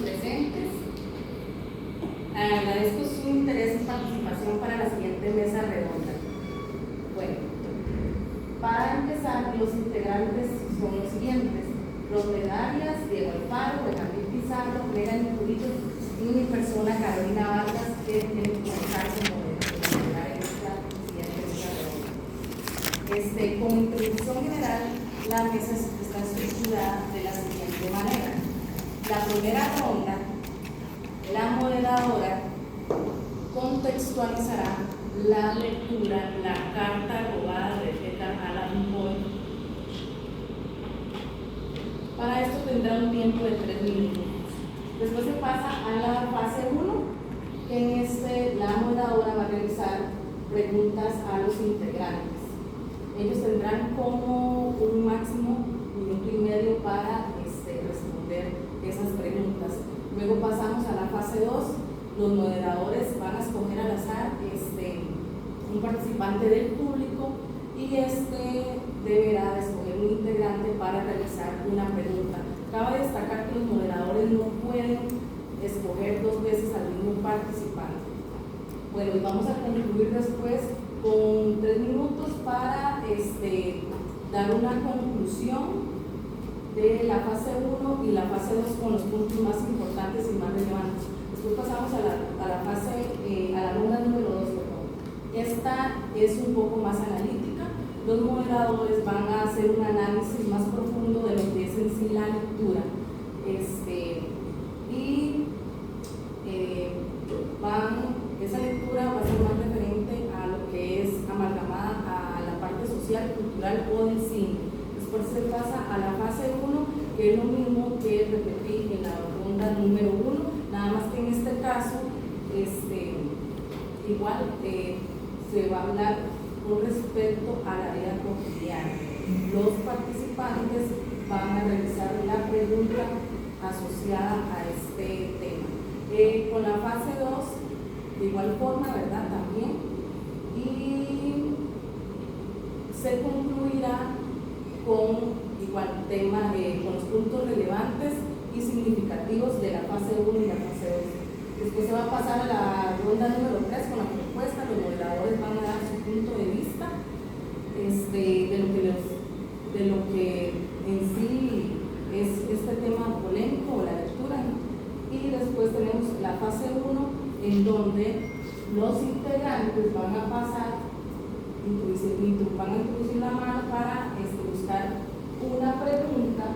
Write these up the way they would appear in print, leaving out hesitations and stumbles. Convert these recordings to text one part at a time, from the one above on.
presentes. Agradezco su interés y participación para la siguiente mesa redonda. Bueno, para empezar, los integrantes son los siguientes: Roble Arias, Diego Alfaro, Benjamín Pizarro, Megan Murillo y mi persona, Carolina Vargas, que tiene que comenzar como moderadora en esta siguiente mesa redonda. Como introducción general, la mesa está estructurada de la siguiente manera. La primera ronda, la moderadora contextualizará la lectura, la carta robada de Edgar Allan Poe. Para esto tendrá un tiempo de 3 minutos. Después se pasa a la fase 1, que en la moderadora va a realizar preguntas a los integrantes. Ellos tendrán como un máximo minuto y medio para responder esas preguntas. Luego pasamos a la fase 2. Los moderadores van a escoger al azar un participante del público y deberá escoger un integrante para realizar una pregunta. Cabe destacar que los moderadores no pueden escoger 2 veces al mismo participante. Bueno, y vamos a concluir después con 3 minutos para dar una conclusión de la fase 1 y la fase 2 con los puntos más importantes y más relevantes. Después pasamos a la ronda número 2. Esta es un poco más analítica. Los moderadores van a hacer un análisis más profundo de lo que es en sí la lectura. Esa lectura va a ser más referente a lo que es amalgamada a la parte social, cultural o del cine. Después se pasa a la fase 1, que es lo mismo que repetí en la ronda número 1, nada más que en este caso igual se va a hablar con respecto a la vida cotidiana. Los participantes van a realizar la pregunta asociada a este tema. Con la fase 2, de igual forma, ¿verdad? También. Y se concluirá con igual tema, con los puntos relevantes y significativos de la fase 1 y la fase 2. Después se va a pasar a la ronda número 3 con la propuesta. Los moderadores van a dar su punto de vista de lo que en sí es este tema polémico o la lectura. Y después tenemos la fase 1, en donde los integrantes van a pasar, van a introducir la mano para buscar una pregunta,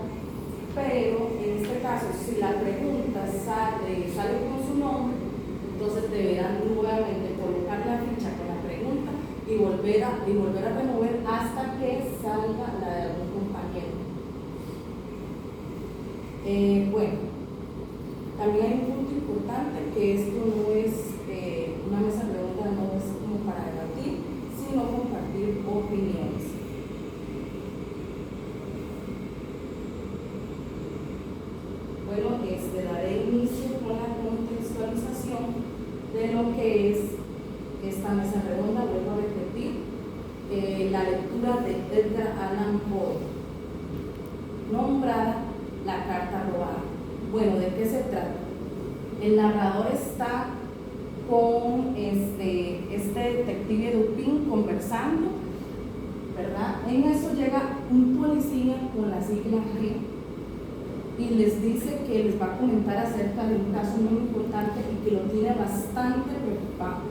pero en este caso, si la pregunta sale con su nombre, entonces deberán nuevamente colocar la ficha con la pregunta y volver a remover hasta que salga la de algún compañero. Bueno, también hay un punto importante, que esto no es una mesa redonda, no es como para debatir, sino compartir opiniones. Bueno, daré inicio con la contextualización de lo que es esta mesa redonda. Vuelvo a repetir, la lectura de Edgar Allan Poe, nombrada La Carta Robada. Bueno, ¿de qué se trata? El narrador está con este detective Dupin conversando, ¿verdad? En eso llega un policía con la sigla G y les dice que les va a comentar acerca de un caso muy importante y que lo tiene bastante preocupado.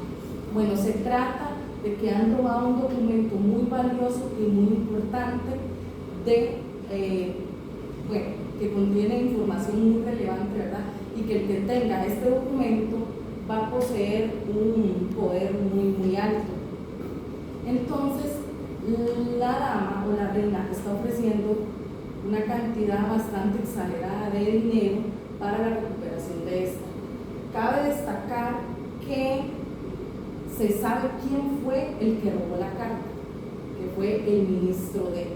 Bueno, se trata de que han robado un documento muy valioso y muy importante que contiene información muy relevante, ¿verdad? Y que el que tenga este documento va a poseer un poder muy, muy alto. Entonces, la dama o la reina está ofreciendo una cantidad bastante exagerada de dinero para la recuperación de esta. Cabe destacar que se sabe quién fue el que robó la carta, que fue el ministro de.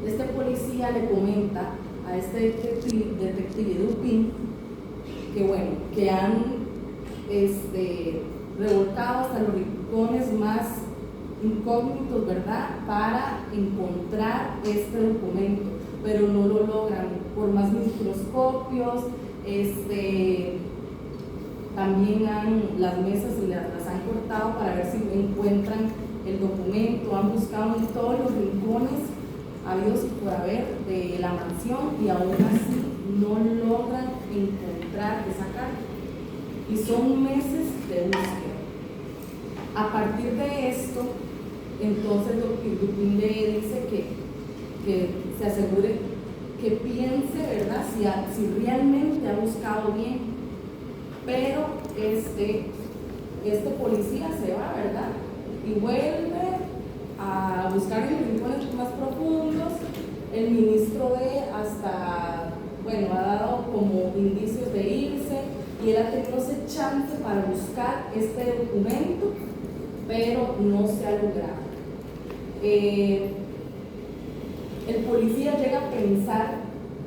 Este policía le comenta a este detective Dupin que han revolcado hasta los rincones más incógnitos, ¿verdad?, para encontrar este documento, pero no lo logran. Por más microscopios, También las mesas las han cortado para ver si encuentran el documento, han buscado en todos los rincones habidos y por haber de la mansión y aún así no logran encontrar esa carta. Y son meses de búsqueda. A partir de esto, entonces Dupin le dice que se asegure, que piense, ¿verdad?, si realmente ha buscado bien. Pero este policía se va, ¿verdad?, y vuelve a buscar en los rincones más profundos. El ministro ha dado como indicios de irse y él ha tenido ese chance para buscar este documento, pero no se ha logrado. El policía llega a pensar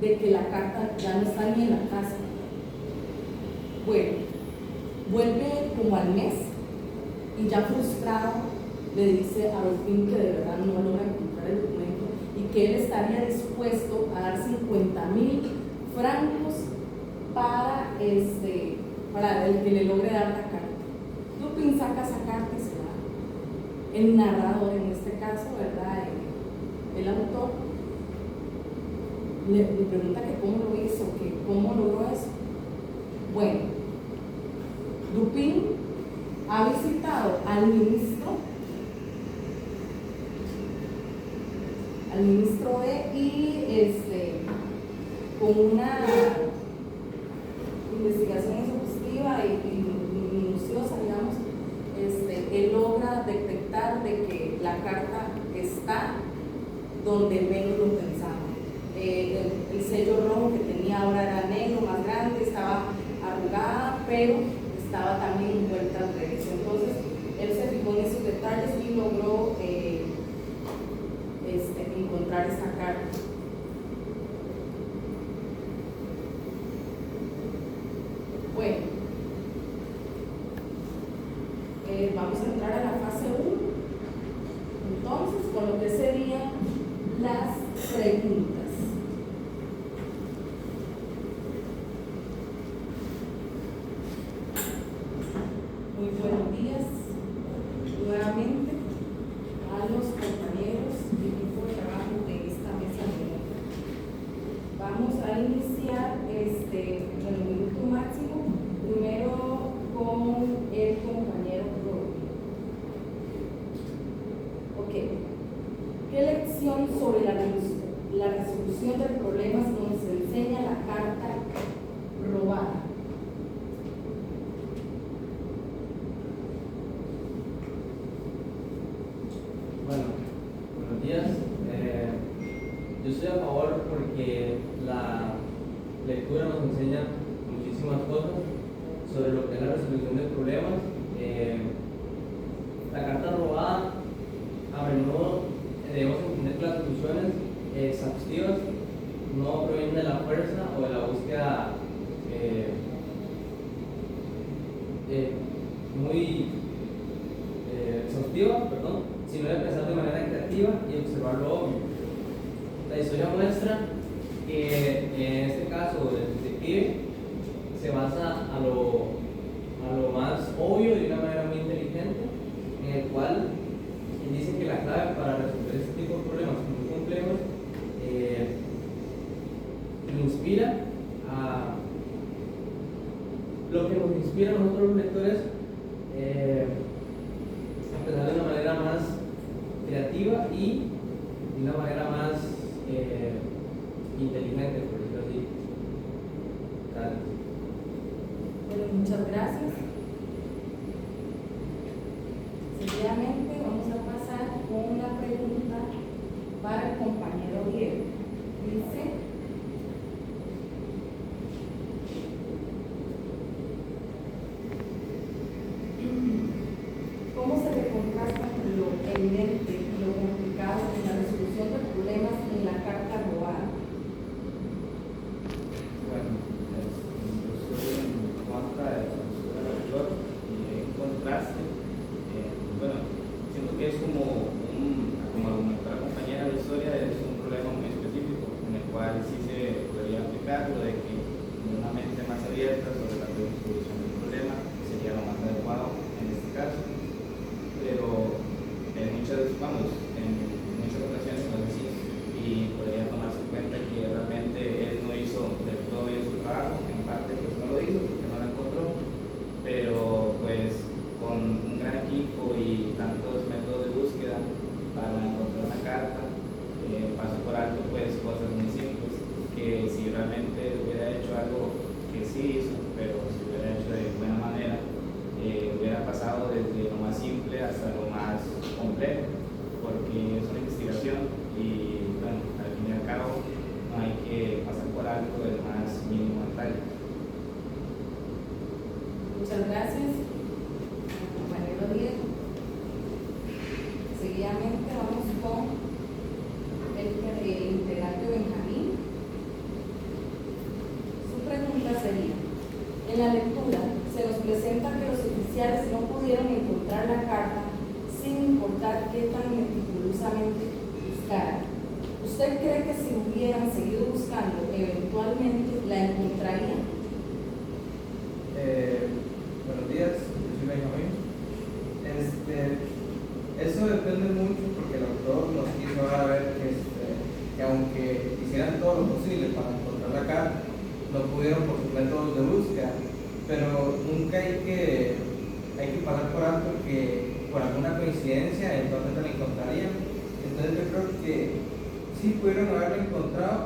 de que la carta ya no está ni en la casa. Bueno, vuelve como al mes y ya frustrado le dice a Dupin que de verdad no logra encontrar el documento y que él estaría dispuesto a dar 50,000 francos para el que le logre dar la carta. Dupin saca esa carta y se va. El narrador, en este caso, ¿verdad?, el autor, le pregunta que cómo lo hizo, que cómo logró eso. Bueno, Dupin ha visitado al ministro con una investigación exhaustiva y minuciosa, digamos, él logra detectar de que la carta está donde menos lo pensaba. El sello rojo que tenía ahora era negro, más grande, estaba arrugada, pero estaba también envuelta al revés. Entonces, él se fijó en esos detalles y logró encontrar esta carta. Bueno, vamos a entrar a la fase 1. Entonces, con lo que serían las preguntas. Muy buenos días nuevamente a los compañeros y equipo de trabajo de esta mesa de hoy. Vamos a iniciar en el minuto máximo, primero con el compañero Rodrigo. Ok. ¿Qué lección sobre la resolución de problemas nos enseña la carta robada? Bueno, buenos días. Yo estoy a favor porque la lectura nos enseña muchísimas cosas sobre lo que es la resolución de problemas. La carta robada, a menudo debemos entender que las soluciones exhaustivas no provienen de la fuerza o de la búsqueda muy exhaustiva, sino de pensar de manera creativa y observar lo obvio. La historia muestra que en este caso el detective se basa a lo más obvio de una manera muy inteligente, en el cual dice que la clave para resolver este tipo de problemas muy complejos inspira a lo que nos inspira a nosotros los lectores a pensar de una manera más creativa y de una manera más inteligente, por decirlo así. Gracias. Bueno, muchas gracias. Seguidamente vamos a pasar con una pregunta para el compañero Diego. Dice: ¿cómo se le contrasta lo evidente y lo complicado en la resolución de problemas en la carta robada? Bueno, yo soy en contra de la resolución del autor y en contraste. Bueno, siento que es como argumentó la compañera de historia, es un problema muy específico en el cual sí se podría aplicar lo de que una mente más sí hizo, pero si hubiera hecho de buena manera, hubiera pasado desde lo más simple hasta lo más complejo, porque es una investigación y bueno, al fin y al cabo no hay que pasar por alto el más mínimo detalle. Muchas gracias, compañero Diego. Seguidamente vamos con el integrante Benjamín. Su pregunta sería: en la lectura se nos presenta que los oficiales no pudieron encontrar la carta sin importar qué tan meticulosamente buscaran. ¿Usted cree que si hubieran seguido buscando, eventualmente la encontrarían? Buenos días, yo soy Benjamín. Eso depende mucho porque el autor nos quiso dar a ver que aunque hicieran todo lo posible para encontrar la carta, no pudieron por sus métodos de búsqueda, pero nunca hay que pasar por alto que por alguna coincidencia entonces la encontrarían. Entonces yo creo que sí pudieron haberla encontrado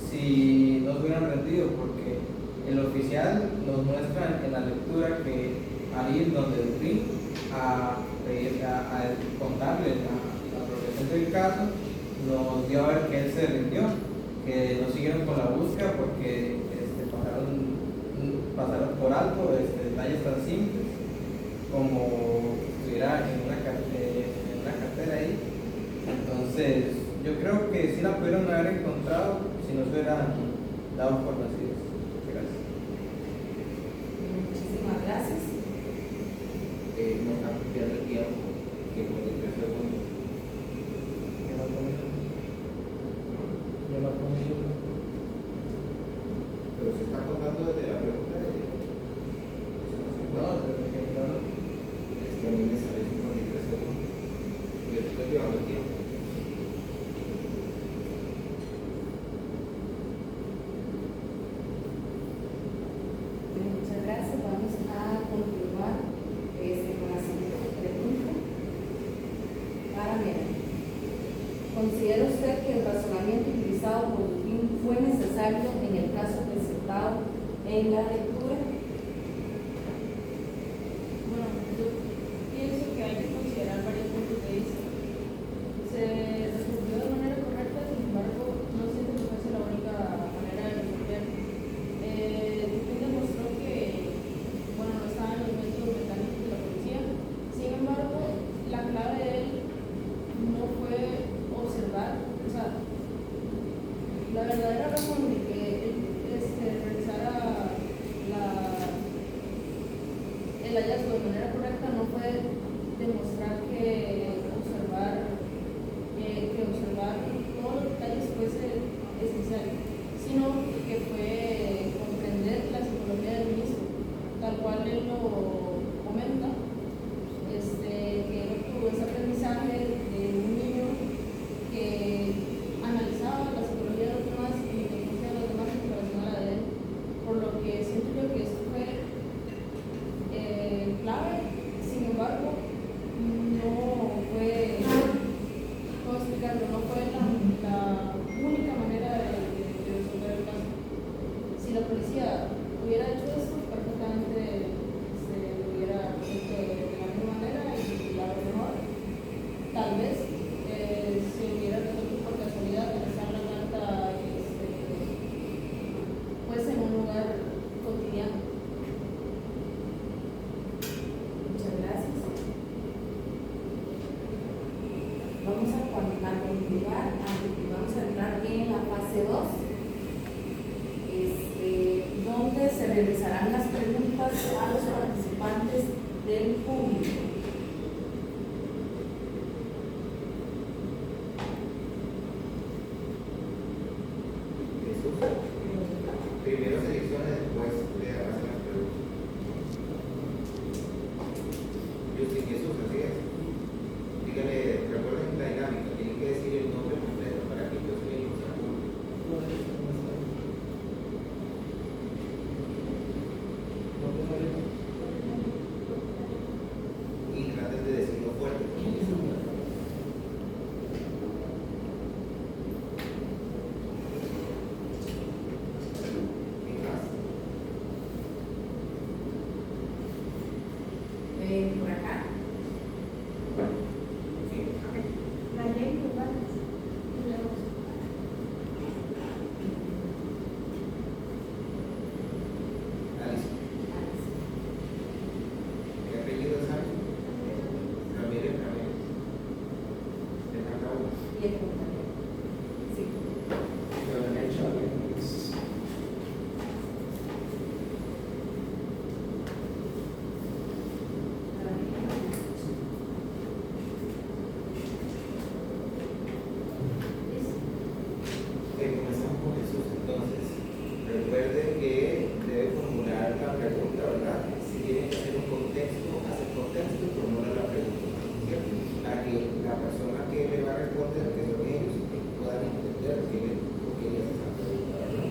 si no se hubieran rendido, porque el oficial nos muestra en la lectura que al ir donde Dupin a contarle la progresión del caso, nos dio a ver que él se rindió, que no siguieron con la búsqueda porque pasaron por alto detalles tan simples como estuviera en una cartera ahí. Entonces yo creo que sí la pudieron haber encontrado si no se hubieran dado por vencidos. Gracias. Muchísimas gracias. No están pidiendo el tiempo que por el precio de fondo. Pero se está contando desde la pregunta de es que a mí me sale 53 segundos. Yo estoy llevando el tiempo. Muchas gracias. Vamos a continuar con la siguiente pregunta. Para Mera, ¿considera usted que el razonamiento utilizado por Dupin fue necesario en el caso presentado en la lectura? Bueno, yo pienso que hay que considerar varios puntos de vista. Se resolvió de manera correcta, sin embargo, no siento que fuese la única manera de resolver. Dupin demostró que, bueno, no estaban los métodos mecánicos de la policía. Sin embargo, la clave de él no fue observar, o sea, la verdadera razón de que él realizara el hallazgo de manera correcta no fue demostrar que observar todos los detalles fuese esencial, sino que fue comprender la psicología del mismo, tal cual él lo comenta, que él obtuvo ese aprendizaje de un niño que analizaba la psicología de los demás y la inteligencia de los demás en relación a la de él, por lo que siento yo que esto fue clave. Sin embargo, no fue, ¿cómo explicarlo? No fue la única manera de resolver el caso. Si la policía hubiera hecho esto, perfectamente se hubiera hecho de la misma manera y la mejor. Tal vez se hubiera resuelto por casualidad que estar la carta pues en un lugar cotidiano. Muchas gracias. Vamos a continuar, vamos a entrar en la fase 2, donde se realizarán las preguntas a los participantes del público. Primero selecciona, después le hacen las preguntas. Yo sí que eso así es. Dígale, recuerden la dinámica, tienen que decir el nombre completo para que yo se lo apunte. Y ven por acá. Sí. La ley global. Alice. ¿Qué apellido es Alice? Ramírez Ramírez. De Cantagua. Y el compañero. Sí. Comenzamos con Jesús. Entonces, recuerde que debe formular la pregunta, ¿verdad? Si tiene que hacer un contexto, hace el contexto y formula la pregunta, ¿cierto? Para que la persona que le va a responder, que son ellos, puedan entender por qué le hace esa pregunta, ¿verdad?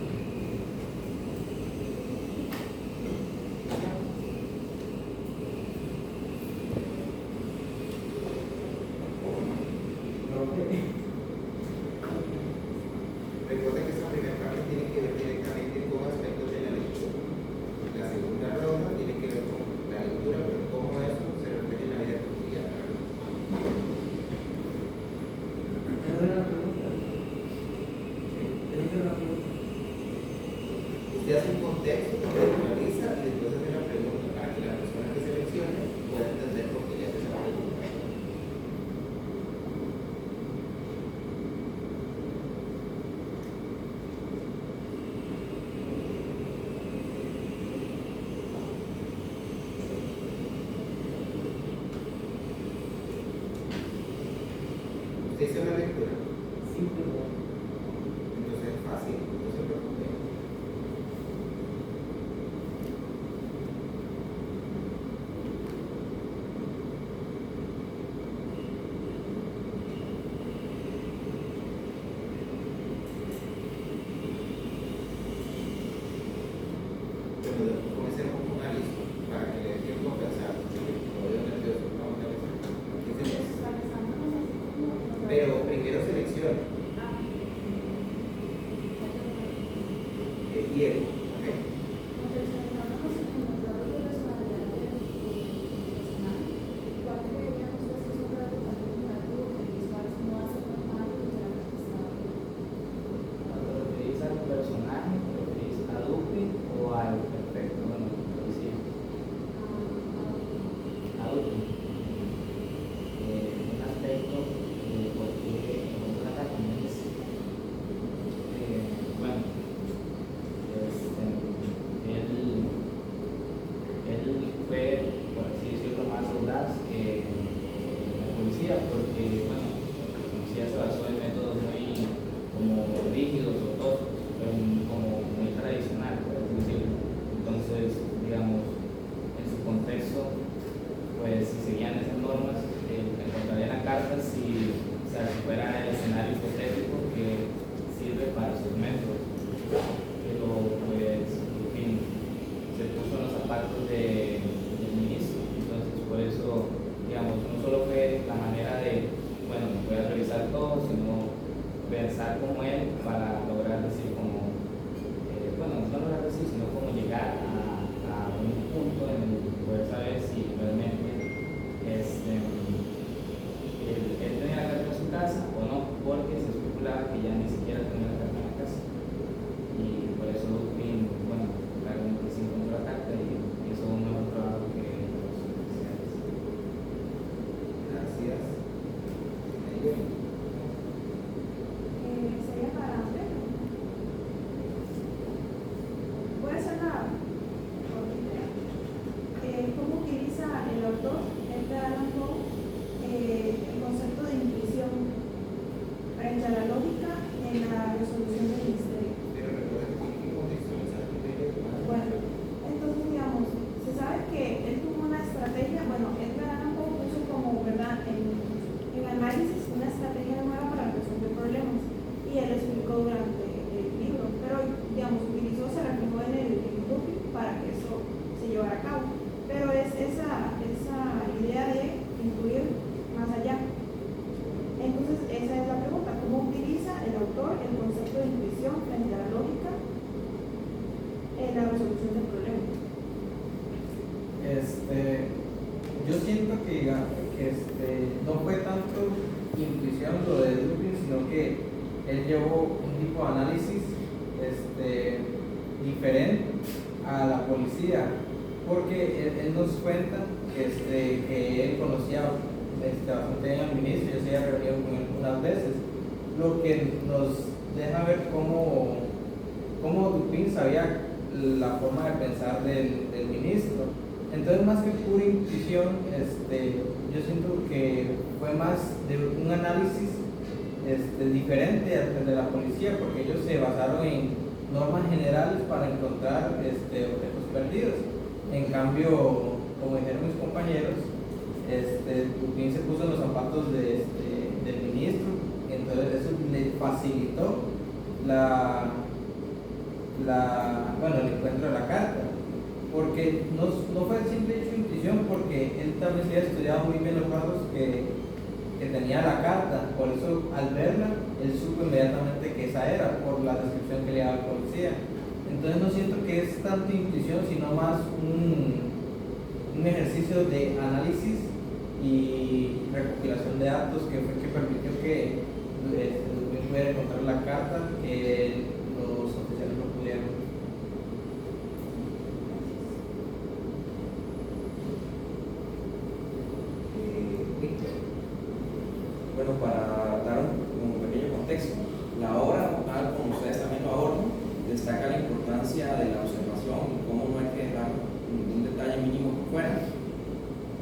Recuerden que esta primera parte tiene que ver directamente con aspectos de la lectura. La segunda ronda tiene que ver con la lectura, pero cómo eso se refleja en la vida cotidiana. Usted hace un contexto, contextualiza y después hace la pregunta para que la persona que seleccione pueda entender por qué le hace esa pregunta. ¿Usted hizo una lectura? Entonces es fácil, no se preocupe. Bueno, comencemos con Alice para que le dé tiempo a pensar. Lo veo nervioso. Vamos a ver. ¿Qué tenés? Pero primero selecciona. Diego, ¿ok? Cuando referís al personaje, ¿te referís a Duque o al perfecto? Bueno, sí. A Duque. Un aspecto de por qué encontró la también es, bueno, él fue, por así decirlo, más audaz que la policía, porque, bueno, la policía se basó en métodos muy como rígidos o toscos, como muy tradicional, por así decirlo. Entonces, digamos, en su contexto, pues si seguían esas normas, encontrarían la carta si, o sea, si fuera el escenario hipotético que sirve para sus métodos. Pero, pues, en fin, se puso en los zapatos del ministro. Entonces, por eso, digamos, no solo fue la manera de, bueno, voy a revisar todo, sino pensar como él para lograr decir como yo siento que, no fue tanto intuición lo de Dupin, sino que él llevó un tipo de análisis diferente a la policía, porque él nos cuenta que él conocía bastante bien al ministro, yo se había reunido con él unas veces, lo que nos deja ver cómo Dupin sabía la forma de pensar del ministro. Entonces, más que pura intuición, yo siento que fue más de un análisis diferente de la policía, porque ellos se basaron en normas generales para encontrar objetos perdidos. En cambio, como dijeron mis compañeros, Dupin se puso en los zapatos del ministro, entonces eso le facilitó el encuentro de la carta, porque no fue simple hecho de intuición, porque él también se había estudiado muy bien los rasgos que tenía la carta, por eso al verla él supo inmediatamente que esa era, por la descripción que le daba el policía. Entonces no siento que es tanto intuición, sino más un ejercicio de análisis y recopilación de datos que fue que permitió que pudiera encontrar la carta que los oficiales no pudieron. Bueno, para dar un pequeño contexto, la obra, tal como ustedes también lo abordan, destaca la importancia de la observación y cómo no hay que dejar un detalle mínimo por fuera.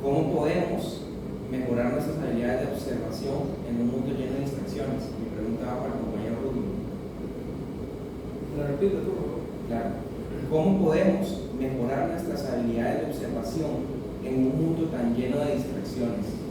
¿Cómo podemos mejorar nuestras habilidades de observación en un mundo lleno de distracciones? Mi pregunta va para el compañero Rubio. ¿La repito tú, por favor? Claro. ¿Cómo podemos mejorar nuestras habilidades de observación en un mundo tan lleno de distracciones?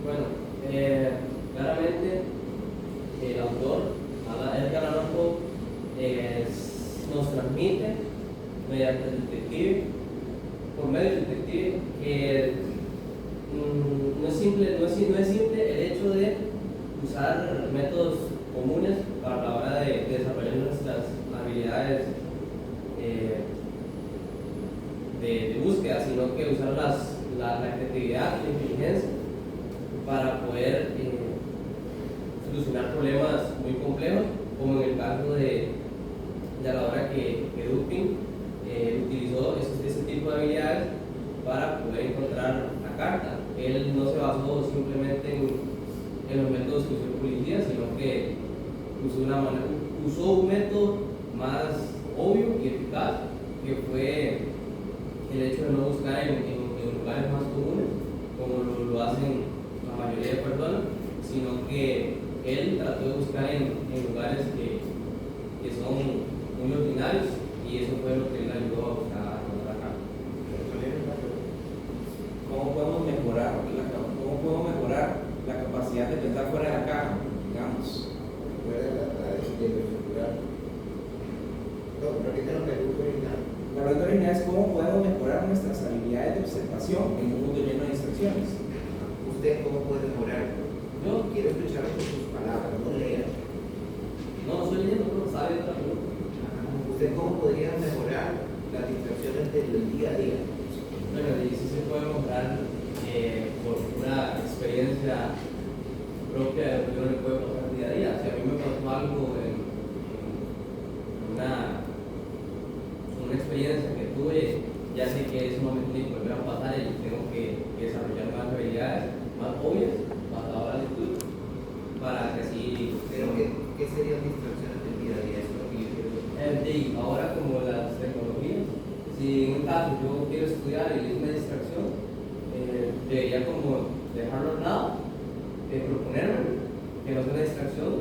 Bueno, claramente el autor, Edgar Allan Poe, nos transmite mediante el detective, por medio del detective, que no es simple el hecho de usar métodos comunes para la hora de desarrollar nuestras habilidades de búsqueda, sino que usar la creatividad, la inteligencia para poder solucionar problemas muy complejos, como en el caso de la hora que Dupin utilizó ese tipo de habilidades para poder encontrar la carta. Él no se basó simplemente en los métodos que usó el policía, sino que usó un método más obvio y eficaz, que fue el hecho de no buscar en lugares más comunes, como lo hacen la mayoría de personas, sino que él trató de buscar en lugares que son muy ordinarios, y eso fue lo que él ayudó a buscar la carta. ¿Cómo podemos mejorar la capacidad de pensar fuera de la caja, digamos? Recuerda la de circular. No, pero ahorita no me gusta original. La pregunta original es cómo podemos mejorar nuestras habilidades de observación en un mundo lleno de distracciones. ¿Usted cómo puede mejorar? Yo Quiero escucharlo con sus palabras, no leer. no estoy leyendo, pero sabe otra pregunta. ¿Usted cómo podría mejorar las distracciones del día a día? Bueno, y sí se puede mejorar por una experiencia propia de lo que uno le puede pasar día a día. Si a mí me pasó algo en una experiencia que tuve, ya sé que eso no me tiene que volver a pasar y tengo que desarrollar más habilidades más obvias basado en la lectura para que así. Pero ¿qué serían distracciones del día a día? Eso es lo que yo quiero saber. Y ahora, como las tecnologías, si en un caso yo quiero estudiar y es una distracción, debería como dejarlo al lado, proponerme que no sea una distracción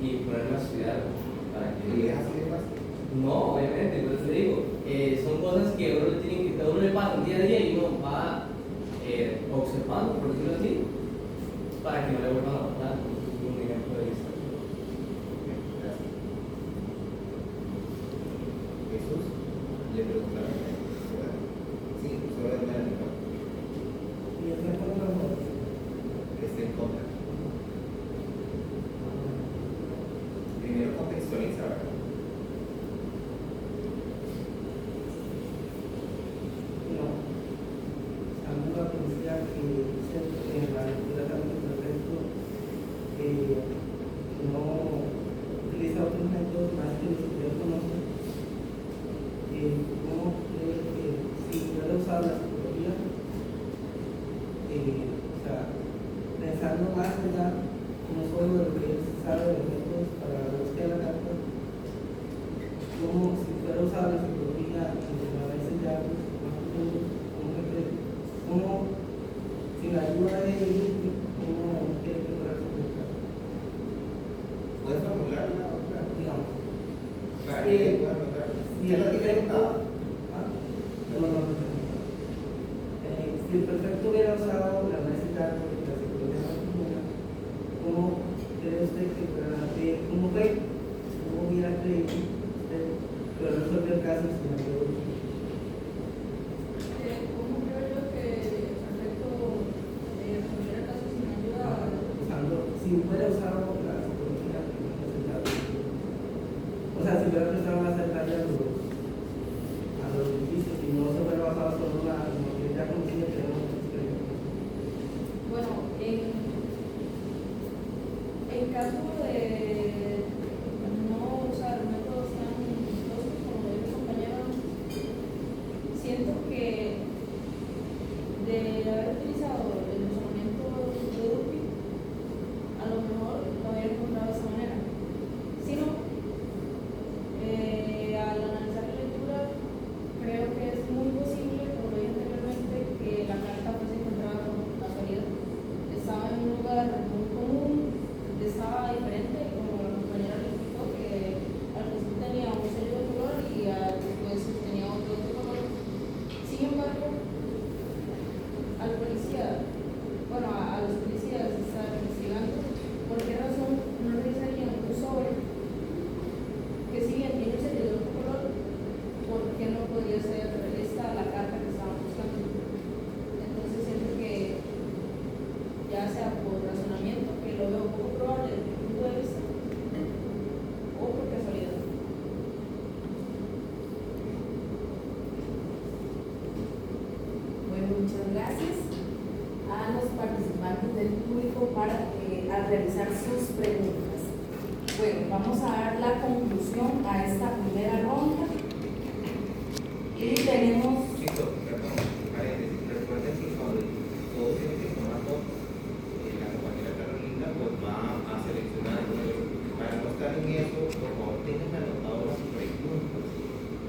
y ponerme a estudiar para que. ¿Y es así de fácil? No, obviamente, por eso te digo, son cosas que a uno le pasan día a día y uno va observando, por decirlo así, para que no le vuelvan a pasar un ejemplo de vista. Gracias. Jesús le preguntaba, ¿verdad? Sí, solo de manera mejor. Y el mejor no. Que esté en contra. Primero contextualiza, ¿verdad? No. A mí la policía que siento que en la lectura también perfecto no utiliza otros métodos más que ni siquiera conoce. ¿Cómo cree que si hubiera usado la psicología, o sea, pensando más allá, como solo de lo que él sabe de los métodos para la búsqueda de la carta, como si fuera usado la psicología en a veces ya más profundos, ¿cómo se cree? ¿Cómo, sin la ayuda de ellos, cómo quiere preparar su carta? ¿Puedes formularla otra? Digamos. Para que ella pueda notar. Si ¿Qué el es lo que perfecto, preguntaba? si el perfecto hubiera usado la necesidad de la psicología masculina, ¿cómo cree usted que cómo fue? ¿Cómo hubiera creído usted que resolver el caso sin la psicología? ¿Cómo creo yo que el perfecto resolver el caso sin ayuda? Si hubiera usado la psicología, o sea, si hubiera prestado más detalle a los registros y no se hubiera basado solo en lo que ya conocía que era una experiencia. Bueno, en caso de no usar métodos tan toscos como de mis compañeros, siento que de haber utilizado el razonamiento de Dupi, a lo mejor lo habría encontrado de esa manera. Si no, al analizar la lectura, creo que es muy posible, como lo dije anteriormente, que la carta pues se encontraba con casualidad. Estaba en un lugar muy común, estaba diferente, como la compañera le explicó, que al principio tenía un sello de color y después tenía otro de color. Sin embargo, al policía, bueno, a los policías están investigando por qué razón no revisarían un sobre que si bien tiene un sello de otro color, ¿por qué no podría ser esta la carta que estaban buscando? Entonces siento que ya sea por razonamiento, que lo veo poco probable desde mi punto de vista, o por casualidad. Bueno, muchas gracias a los participantes del público al realizar sus preguntas. Bueno, vamos a dar la conclusión a esta primera ronda. Y tenemos... Chicos, perdón, paréntesis. Recuerden que cuando todos tienen que tomar fotos, la compañera Carolina pues va a seleccionar. Para no estar en eso, por favor, tengan anotado las preguntas,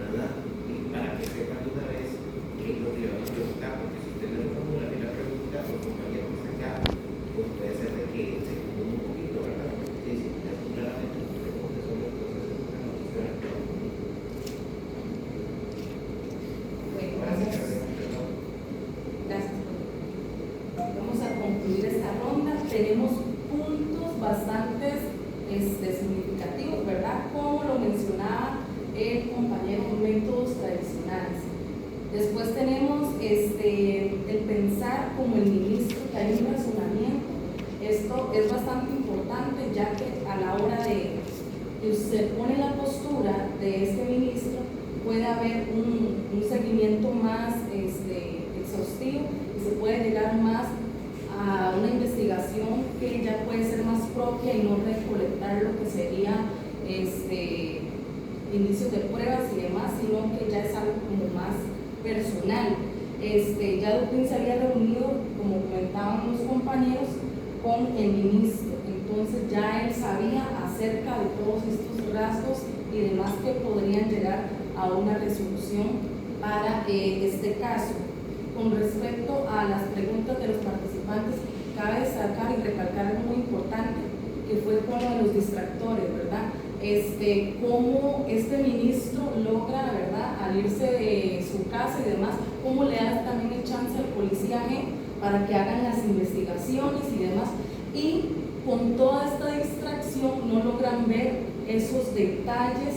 ¿verdad? Y para que sepan de una vez qué es lo que le van a preguntar, porque si usted le formula bien la pregunta, los compañeros que están acá, pues puede ser de que se confunde un poquito, ¿verdad? Sí, sí, claramente las preguntas son las cosas que no se dan. Bueno, Gracias, vamos, perdón. gracias. Vamos a concluir esta ronda. Tenemos puntos bastante significativos, ¿verdad? Como lo mencionaba el compañero, métodos tradicionales. Después tenemos el pensar como el ministro, que hay un razonamiento. Esto es bastante importante, ya que a la hora de que usted pone la postura de este ministro, puede haber un seguimiento más exhaustivo y se puede llegar más a una investigación que ya puede ser más propia y no recolectar lo que sería indicios de pruebas y demás, sino que ya es algo como más personal. Ya Dupin se había reunido, como comentaban los compañeros, con el ministro, entonces ya él sabía acerca de todos estos rasgos y demás que podrían llegar a una resolución para este caso. Con respecto a las preguntas de los participantes, cabe destacar y recalcar algo muy importante, que fue con lo de los distractores, ¿verdad? Cómo este ministro logra, ¿verdad?, al irse de su casa y demás, cómo le da también el chance al policía para que hagan las investigaciones y demás, y con toda esta distracción no logran ver esos detalles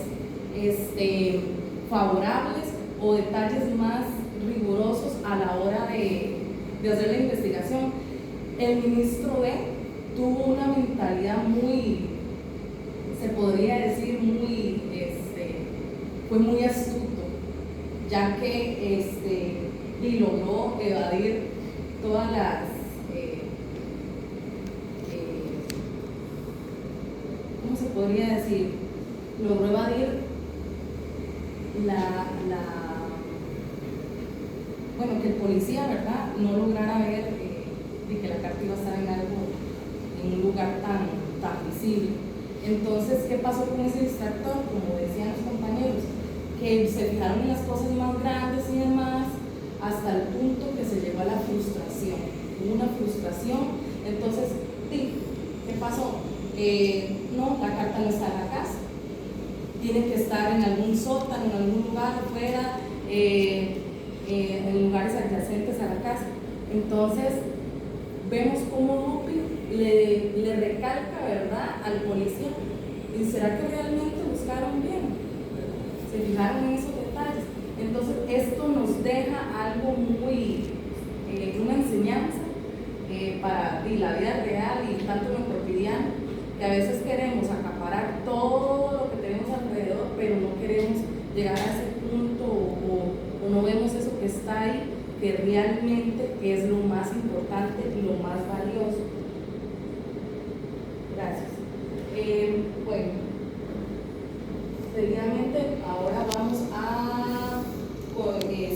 favorables o detalles más rigurosos a la hora de hacer la investigación. El ministro B tuvo una mentalidad muy, se podría decir, fue muy astuto, ya que y logró evadir todas las ¿cómo se podría decir? Logró evadir bueno, que el policía, ¿verdad?, no lograra ver de que la carta iba a estar en un lugar tan visible. Entonces, ¿qué pasó con ese distractor? Como decían los compañeros, que se fijaron en las cosas más grandes y demás, hasta el punto que se llegó a la frustración. Hubo una frustración. Entonces, ¿qué pasó? No, la carta no está en la casa, tiene que estar en algún sótano, en algún lugar afuera, en lugares adyacentes a la casa. Entonces vemos cómo Lupi le recalca, ¿verdad?, al policía, ¿y será que realmente buscaron bien? ¿Se fijaron en esos detalles? Entonces esto nos deja algo una enseñanza para la vida real y tanto en lo cotidiano, que a veces queremos acaparar todo lo que tenemos alrededor, pero no queremos llegar a ese punto o no vemos eso que está ahí, que realmente es lo más importante y lo más valioso. Gracias. Bueno, seguidamente ahora vamos a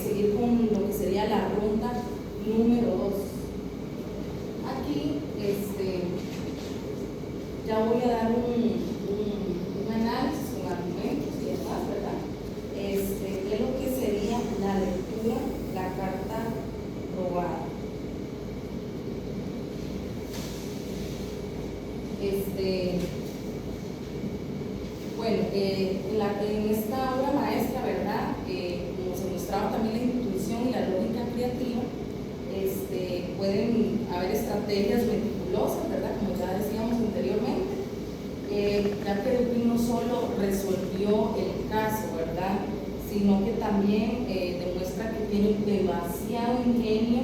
seguir con lo que sería la ronda número 2. Aquí ya voy a dar un análisis con argumentos y demás, ¿verdad? ¿Qué es lo que sería la lectura, la carta robada? Bueno, en esta obra maestra, ¿verdad?, como se mostraba también la intuición y la lógica creativa, pueden haber estrategias meticulosas, ¿verdad?, como ya decíamos anteriormente, ya que Dupin no solo resolvió el caso, ¿verdad?, sino que también demuestra que tiene demasiado ingenio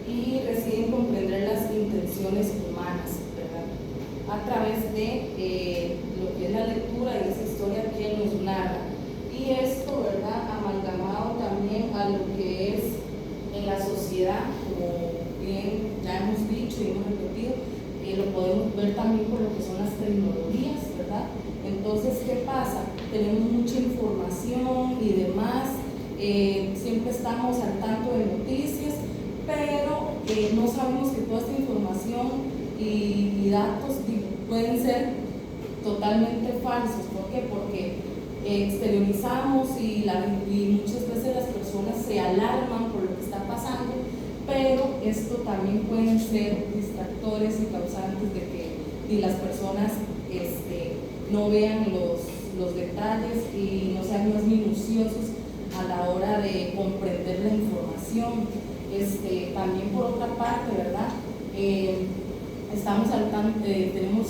y reside en comprender las intenciones humanas, ¿verdad?, a través de lo que es la lectura y esa historia que nos narra. Y esto, ¿verdad?, amalgamado también a lo que es en la sociedad, como bien ya hemos dicho y hemos repetido, lo podemos ver también por lo que son las tecnologías, ¿verdad? Entonces, ¿qué pasa? Tenemos mucha información y demás, siempre estamos al tanto de noticias, pero no sabemos que toda esta información y datos pueden ser totalmente falsos. ¿Por qué? Porque exteriorizamos y muchas veces las personas se alarman por lo que está pasando, pero esto también pueden ser distractores y causantes de que las personas no vean los detalles y no sean más minuciosos a la hora de comprender la información. También por otra parte, ¿verdad?, estamos al tanto, tenemos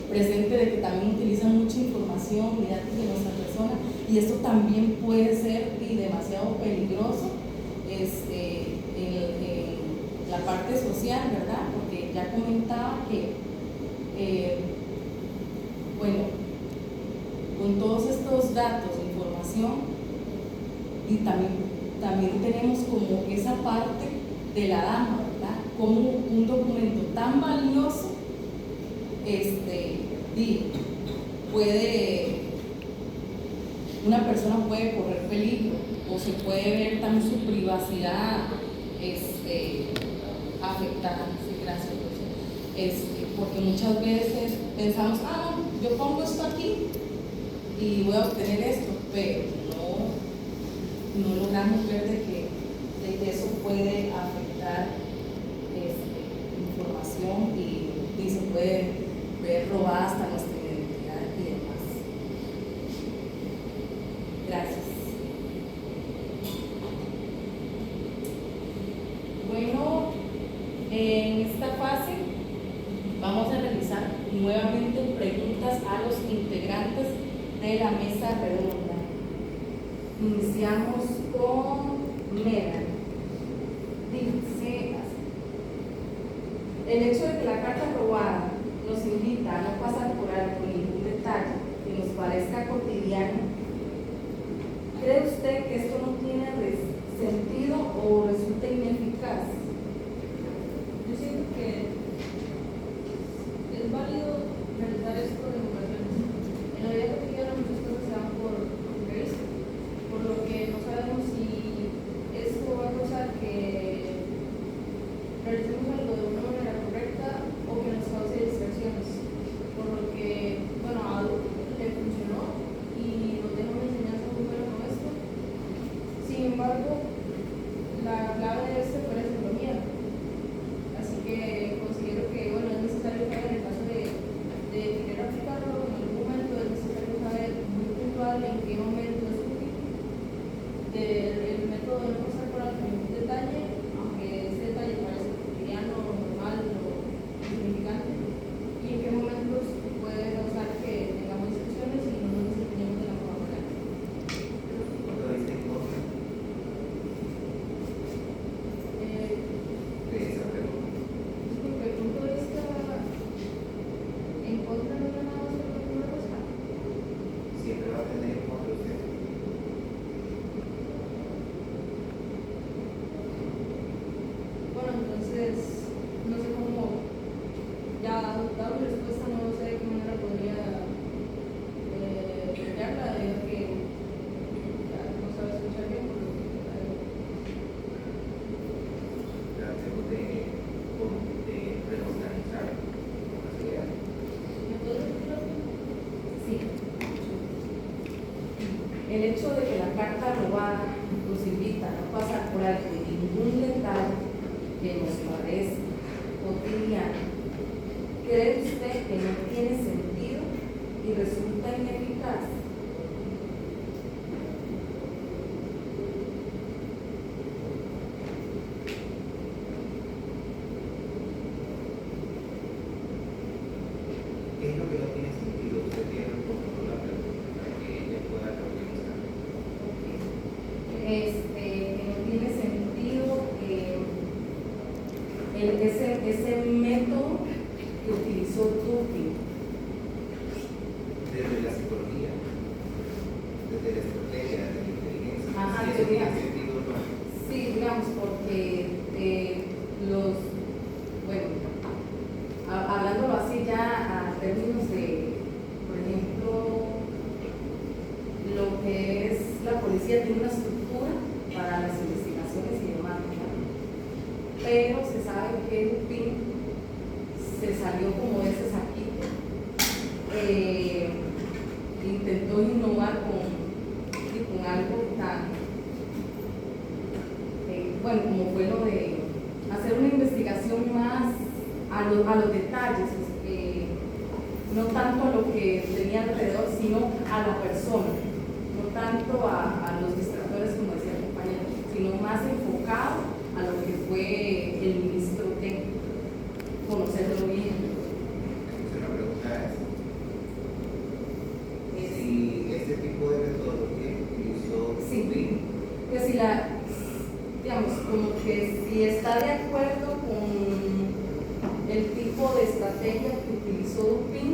presente de que también utilizan mucha información y datos de nuestra persona, y esto también puede ser demasiado peligroso en la parte social, ¿verdad? Porque ya comentaba que bueno, con todos estos datos de información, y también tenemos como esa parte de la dama, ¿verdad?, como un documento tan valioso una persona puede correr peligro o se puede ver también su privacidad afectada. Sí, gracias, porque muchas veces pensamos, no, yo pongo esto aquí y voy a obtener esto, pero no logramos ver de que eso puede afectar información y se puede ver robada hasta nuestra identidad y demás. Gracias. Bueno, En esta fase vamos a realizar nuevamente preguntas a los integrantes de la mesa redonda. Iniciamos con Mera. Dice así: el hecho de que la carta robada nos invita a no pasar por alto ningún detalle que nos parezca cotidiano, ¿cree usted que esto no tiene sentido o resulta ineficaz? Yo siento que es válido realizar esto en ocasiones. En la vida cotidiana muchas cosas se dan por imprevisto, por lo que no sabemos si esto va a causar que realicemos algo de una manera correcta o que nos cause distracciones. Por lo que, bueno, a algo le funcionó y nos deja una enseñanza muy buena con esto. Sin embargo, la clave de este parece lo miedo. Así que considero que, bueno, es necesario saber en el caso de querer aplicarlo en algún momento, es necesario saber muy puntual en qué momento es útil. El método de no pasar por alto ningún detalle, aunque este detalle parece cotidiano, normal o insignificante, y en qué momentos puede causar que tengamos discusiones y no nos desempeñemos de la forma correcta. ¿Punto de vista en contra de esa pregunta? Porque el punto de vista en contra no es nada más por la primera cosa. Siempre va a tener en contra usted. Bueno, entonces, no sé cómo, ya dado mi respuesta, no sé de qué manera podría plantearla, debido a que ya no sabe escuchar bien. Tratemos de reorganizar la sociedad. ¿Me puedes repetir la pregunta? Sí. El hecho de que la carta robada nos invita a no pasar por alto ningún detalle que nos parezca cotidiano, ¿cree usted que no tiene sentido y resulta ineficaz? ¿Qué es lo que no tiene sentido? Usted tiene que proponer la pregunta para que ella pueda reorganizar. Que no tiene sentido ese método que utilizó Dupin. Desde la psicología, desde la estrategia, desde la inteligencia. Ajá, Si eso tiene digamos. sentido o no. Sí, digamos, porque bueno, hablándolo así ya a términos de, por ejemplo, lo que es la policía tiene una estructura para las investigaciones y demás, ¿no? Pero se sabe que Dupin se salió como de ese saquito, intentó innovar con algo tan, bueno, como fue lo de hacer una investigación más a los detalles, no tanto a lo que tenía alrededor, sino a la persona, no tanto a los distractores, como decía el compañero, sino más enfocado a lo que fue el ministro de conocerlo bien. Entonces la pregunta es, Es- si este tipo de metodología que utilizó Sí. Dupin, que si digamos, como que si está de acuerdo con el tipo de estrategia que utilizó Dupin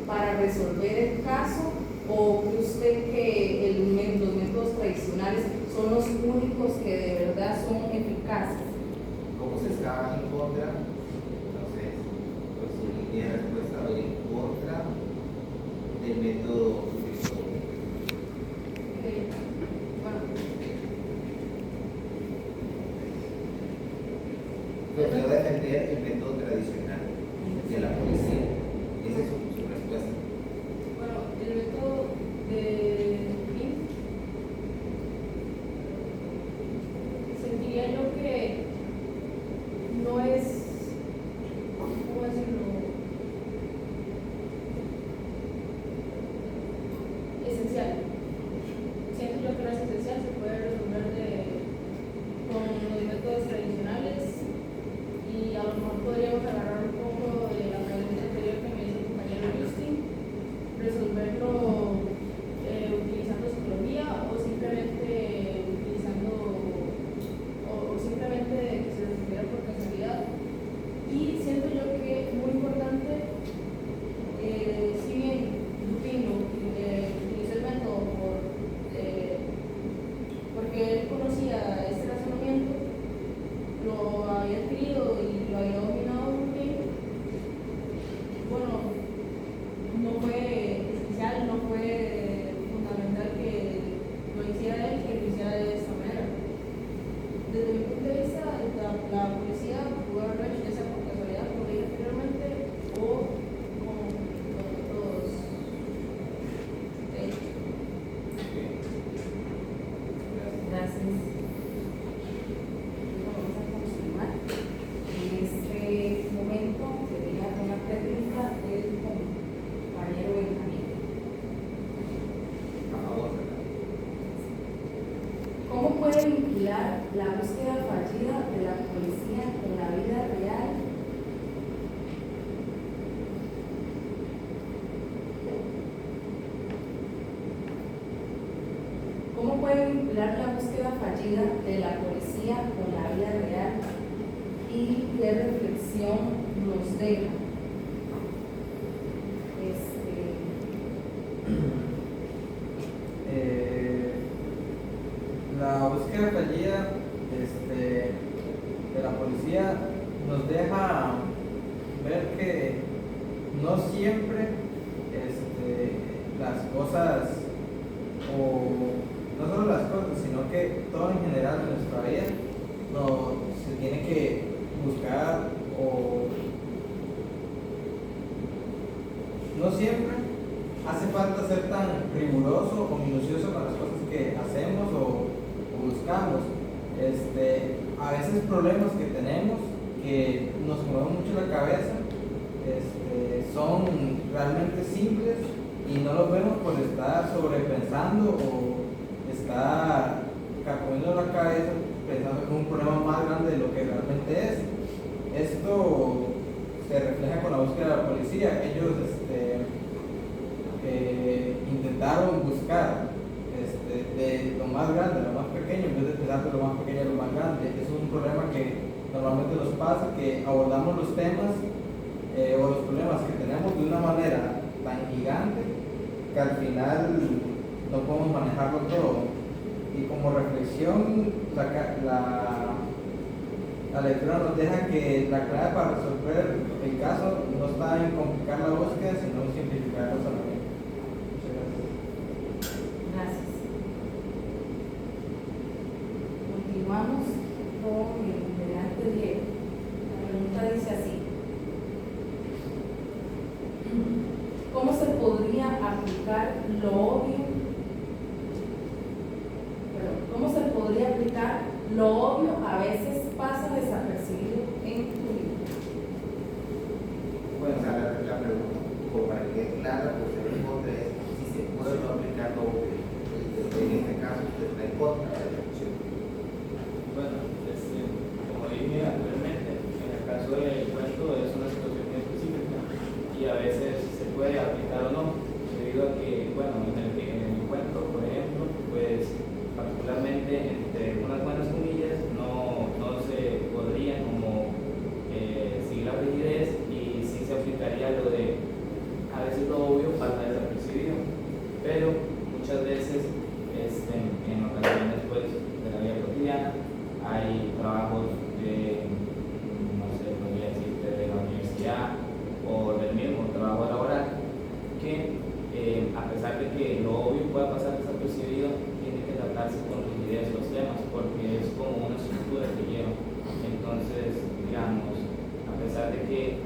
para resolver el caso, o cree usted que los métodos tradicionales son los únicos que de verdad son eficaces. como se estaba en contra, entonces, pues su línea de respuesta va a ir en contra del método que utilizó Dupin. Bueno, Pero se va a defender el método tradicional de la policía. Esa es su respuesta. bueno, el método de Dupin, sentiría yo que no es, ¿cómo decirlo?, esencial. Siento yo que no es esencial, se puede resolver con los métodos tradicionales y a lo mejor podríamos puede vincular la búsqueda fallida de la policía con la vida real y qué reflexión nos deja? La búsqueda fallida de la policía nos deja ver que no siempre las cosas, o no solo las cosas, sino que todo en general en nuestra vida se tiene que buscar, o no siempre hace falta ser tan riguroso o minucioso con las cosas que hacemos o buscamos. A veces problemas que tenemos que nos mueven mucho la cabeza son realmente simples y no los vemos por estar sobrepensando o estar carcomiendo la cabeza pensando que es un problema más grande de lo que realmente es. Esto se refleja con la búsqueda de la policía. Ellos intentaron buscar de lo más grande a lo más pequeño en vez de pensar de lo más pequeño a lo más grande. Es un problema que normalmente nos pasa, que abordamos los temas o los problemas que tenemos de una manera tan gigante que al final no podemos manejarlo todo. Y como reflexión, la lectura nos deja que la clave para resolver el caso no está en complicar la búsqueda, sino en simplificar el razonamiento. Muchas gracias. Gracias. Continuamos con el integrante Diego. La pregunta dice así: ¿cómo se podría aplicar lo obvio? ¿Cómo se podría aplicar lo obvio a veces pasa desapercibido en tu vida? Bueno, la pregunta, como para que quede clara, pues el responde es si se puede no aplicar lo obvio. En este caso, usted está en contra de la opción. Bueno, como dije anteriormente, en el caso del cuento es una situación muy específica y a veces se puede aplicar o no, debido a que, bueno, en el cuento, por ejemplo, pues particularmente entre unas buenas comillas no se podría como seguir la rigidez y sí se aplicaría lo de a veces lo obvio pasa desapercibido, pero muchas veces en ocasiones pues de la vida cotidiana hay trabajos de, no sé, podría decirte de la universidad o del mismo trabajo laboral que a pesar de que lo obvio pueda pasar desapercibido, tiene que tratarse con rigidez los temas porque es como una estructura que lleva. Entonces, digamos, a pesar de que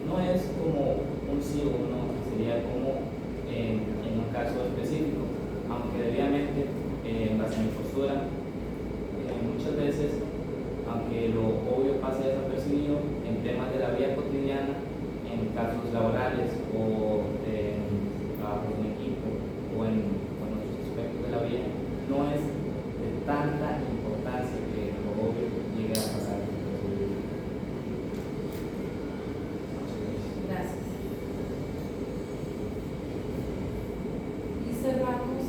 no es como un sí o un no, sería como en un caso específico, aunque debidamente en base a mi postura, muchas veces, aunque lo obvio pase desapercibido en temas de la vida cotidiana, en casos laborales o de trabajo en equipo o en otros aspectos de la vida, no es de tanta importancia que lo obvio llegue a pasar. Gracias. Y cerramos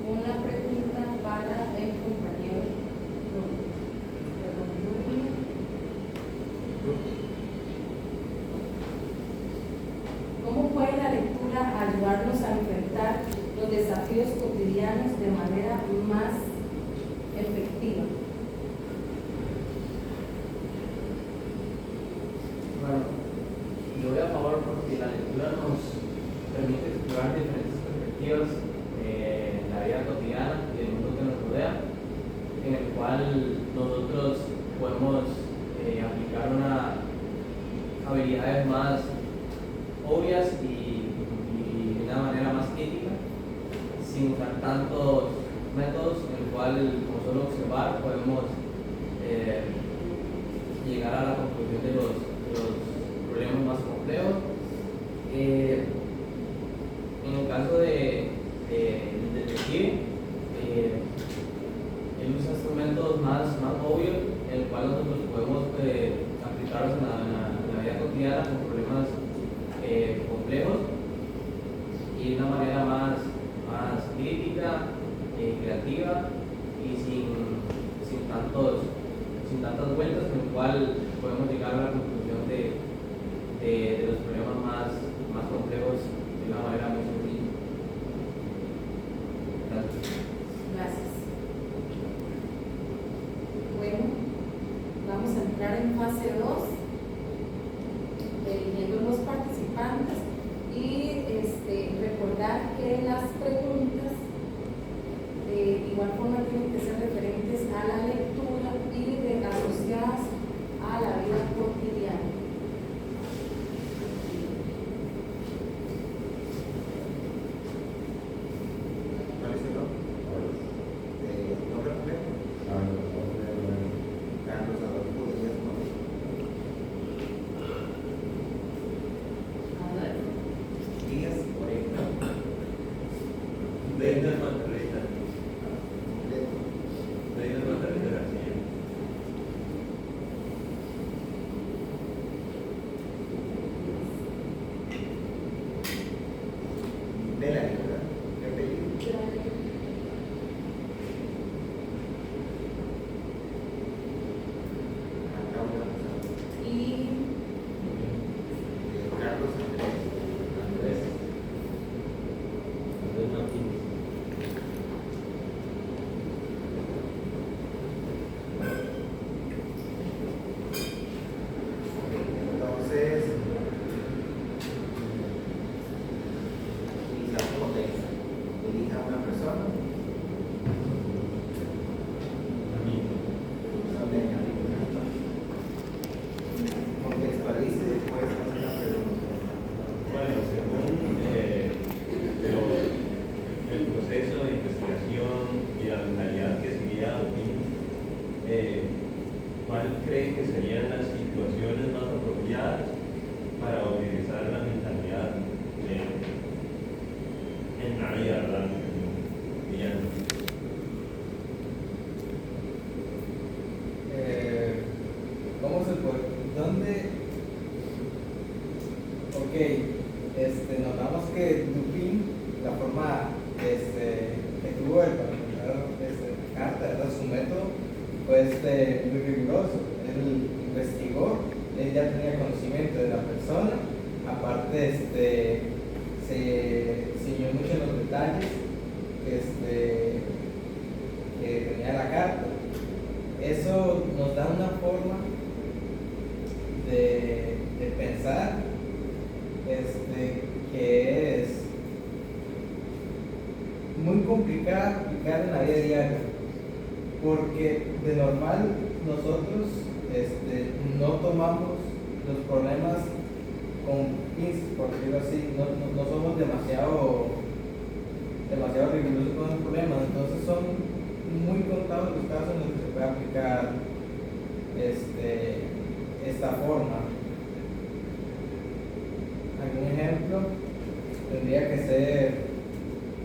una pregunta para el compañero Rubio. ¿Cómo puede la lectura ayudarnos a enfrentar los desafíos cotidianos de manera más efectiva? Bueno, yo voy a favor porque la lectura nos permite explorar diferentes perspectivas de la vida cotidiana y del mundo que nos rodea, en el cual nosotros podemos aplicar habilidades más obvias y de una manera más crítica, sin usar tantos métodos en el cual con solo observar podemos llegar a la conclusión de los problemas más complejos. En el caso del detective, él usa instrumentos más obvios en el cual nosotros podemos aplicarlos en la vida cotidiana con problemas complejos y de una manera más crítica. sin tantas vueltas, con lo cual podemos llegar a la conclusión de los problemas más complejos de una manera muy sencilla. Gracias. Gracias. Bueno, vamos a entrar en fase 2, eligiendo los participantes y recordar que las preguntas de igual forma tienen que ser referentes a la lectura y asociadas a la vida cotidiana. ¿Cuál es el nombre? ¿Nombre completo? Carlos Adolfo Díaz Moreno. Díaz Moreno. Reina Magdalena. Completo. Reina Magdalena García. Melanie, ¿verdad? ¿Qué apellido? Y Carlos Andrés. Andrés. Andrés Martínez. Entonces, iniciamos con Denisa. Elija una persona. Contextualice y después hacer la pregunta. Bueno, según el proceso de investigación y la modalidad que seguía Dupin, ¿cuál cree que serían las situaciones más apropiadas para utilizar la mentalidad en la vida real? ¿Cómo se puede? ¿Dónde? Ok, notamos que Dupin, la forma que tuvo el para preparar la carta, ¿verdad? Su método fue muy riguroso. Él investigó, él ya tenía conocimiento de la persona, aparte se ciñó mucho en los detalles que tenía la carta. Eso nos da una forma de pensar que es muy complicada aplicar en la vida diaria, porque de normal nosotros no tomamos los problemas con pinzas, por decirlo así, no somos demasiado rigurosos con los problemas, entonces son muy contados los casos en los que se puede aplicar esta forma. Algún ejemplo tendría que ser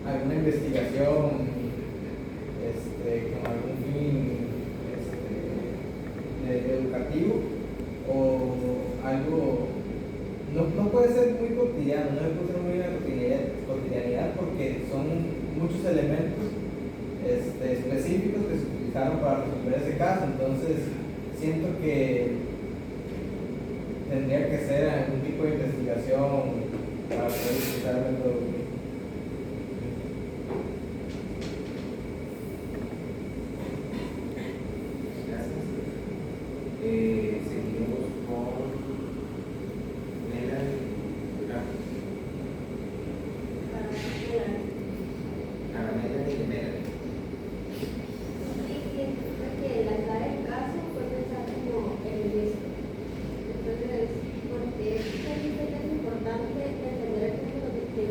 alguna investigación con algún fin educativo o algo. No puede ser muy cotidiano, no puede ser muy en la cotidianidad porque son muchos elementos específicos que se utilizaron para resolver ese caso, entonces siento que tendría que ser algún tipo de investigación para poder utilizar el método. Gracias. Seguimos con Melanie. Para Melanie y Melanie. Porque la clave del caso fue pensar como el riesgo. Entonces, porque es importante entender el punto de que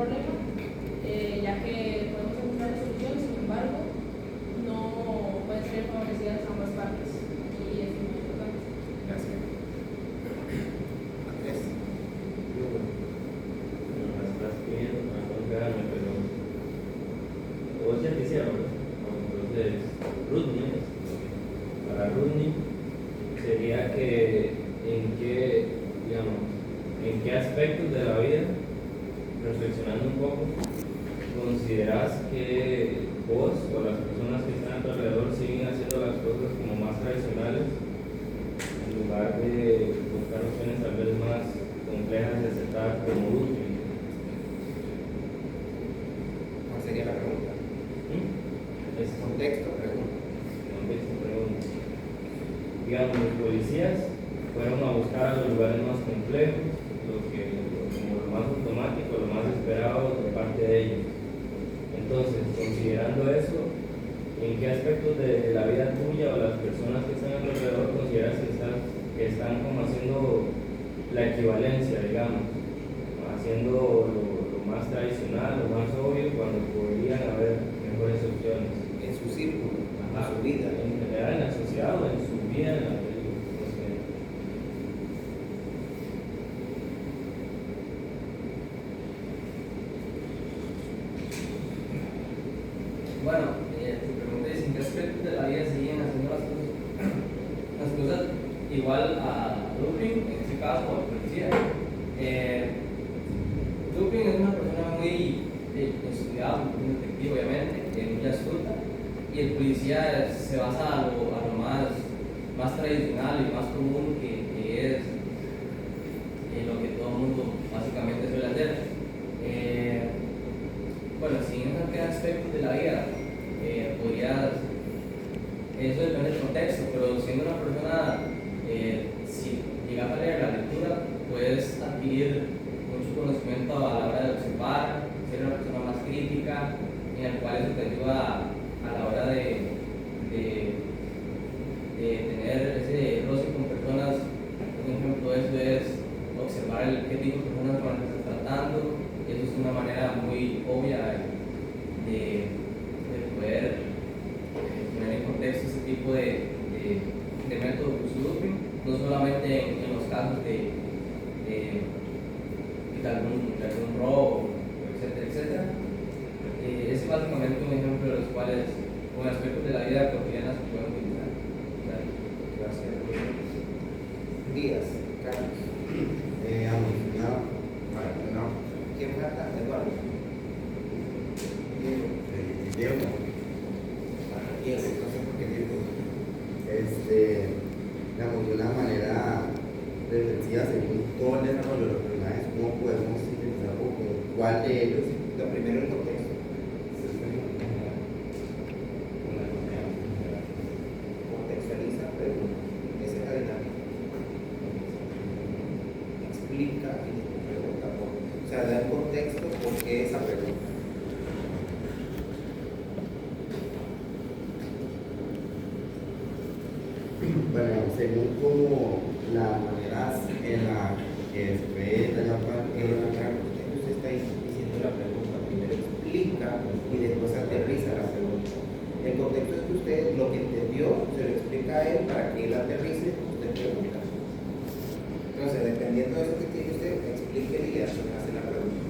problema, ya que podemos encontrar una solución, sin embargo, no pueden ser favorecidas ambas partes. Y es muy importante. Gracias. Andrés. Estás pidiendo para colgarme, pero vos ya quisieras, ¿verdad? Entonces, Rudney, para Rudney sería que en qué aspectos de la vida, reflexionando un poco, consideras que vos o las personas que están a tu alrededor siguen haciendo las cosas como más tradicionales en lugar de buscar opciones tal vez más complejas de aceptar como útiles. ¿Cuál sería la pregunta? Es Contexto, pregunta. contexto, pregunta. Digamos, los policías fueron a buscar a los lugares más complejos, como lo más automático, lo más esperado de parte de ellos. Entonces, considerando eso, ¿en qué aspectos de la vida tuya o las personas que están a tu alrededor consideras que están como haciendo la equivalencia, digamos, haciendo lo más tradicional, lo más obvio, cuando podrían haber mejores opciones? En su círculo, Ajá, en su vida. en general, en la sociedad o en su vida, en la película. Bueno, tu pregunta es en qué aspectos de la vida siguen haciendo las cosas igual a Brooklyn, en este caso, al policía. Brooklyn es una persona muy estudiada, muy detective, obviamente, muy astuta, y el policía se basa a lo más tradicional y más común que es lo que todo el mundo básicamente suele hacer. Bueno, si en qué aspectos de la vida eso depende del contexto, pero siendo una persona, si llegas a leer la lectura, puedes adquirir mucho conocimiento a la hora de observar, ser una persona más crítica, en el cual eso te ayuda a la hora de tener ese roce con personas. Por ejemplo, eso es observar qué tipo de personas con las que estás tratando, y eso es una manera muy obvia de poder poner en contexto ese tipo de método que usa Brooklyn, no solamente en los casos de algún robo, etcétera, etcétera. Es básicamente un ejemplo de los cuales, con aspectos de la vida cotidiana, se pueden utilizar. Gracias. Díaz, Carlos. ¿Quién falta? Eduardo. Diego. Diego, no sé por qué Diego. Digamos, de una manera reflexiva según todo el desarrollo de los personajes, cómo podemos utilizar cuál de ellos. Lo primero el contexto. Contextualiza, pregunta. Esa es la dinámica. Explica y pregunta. O sea, da el contexto por qué esa pregunta. Bueno, según como la manera en la que se ve la Usted está diciendo la pregunta, primero explica y después aterriza la pregunta. El contexto es que usted lo que entendió se lo explica a él para que él aterrice, usted pregunta. Entonces, dependiendo de eso que tiene usted, explíquele y hace la pregunta.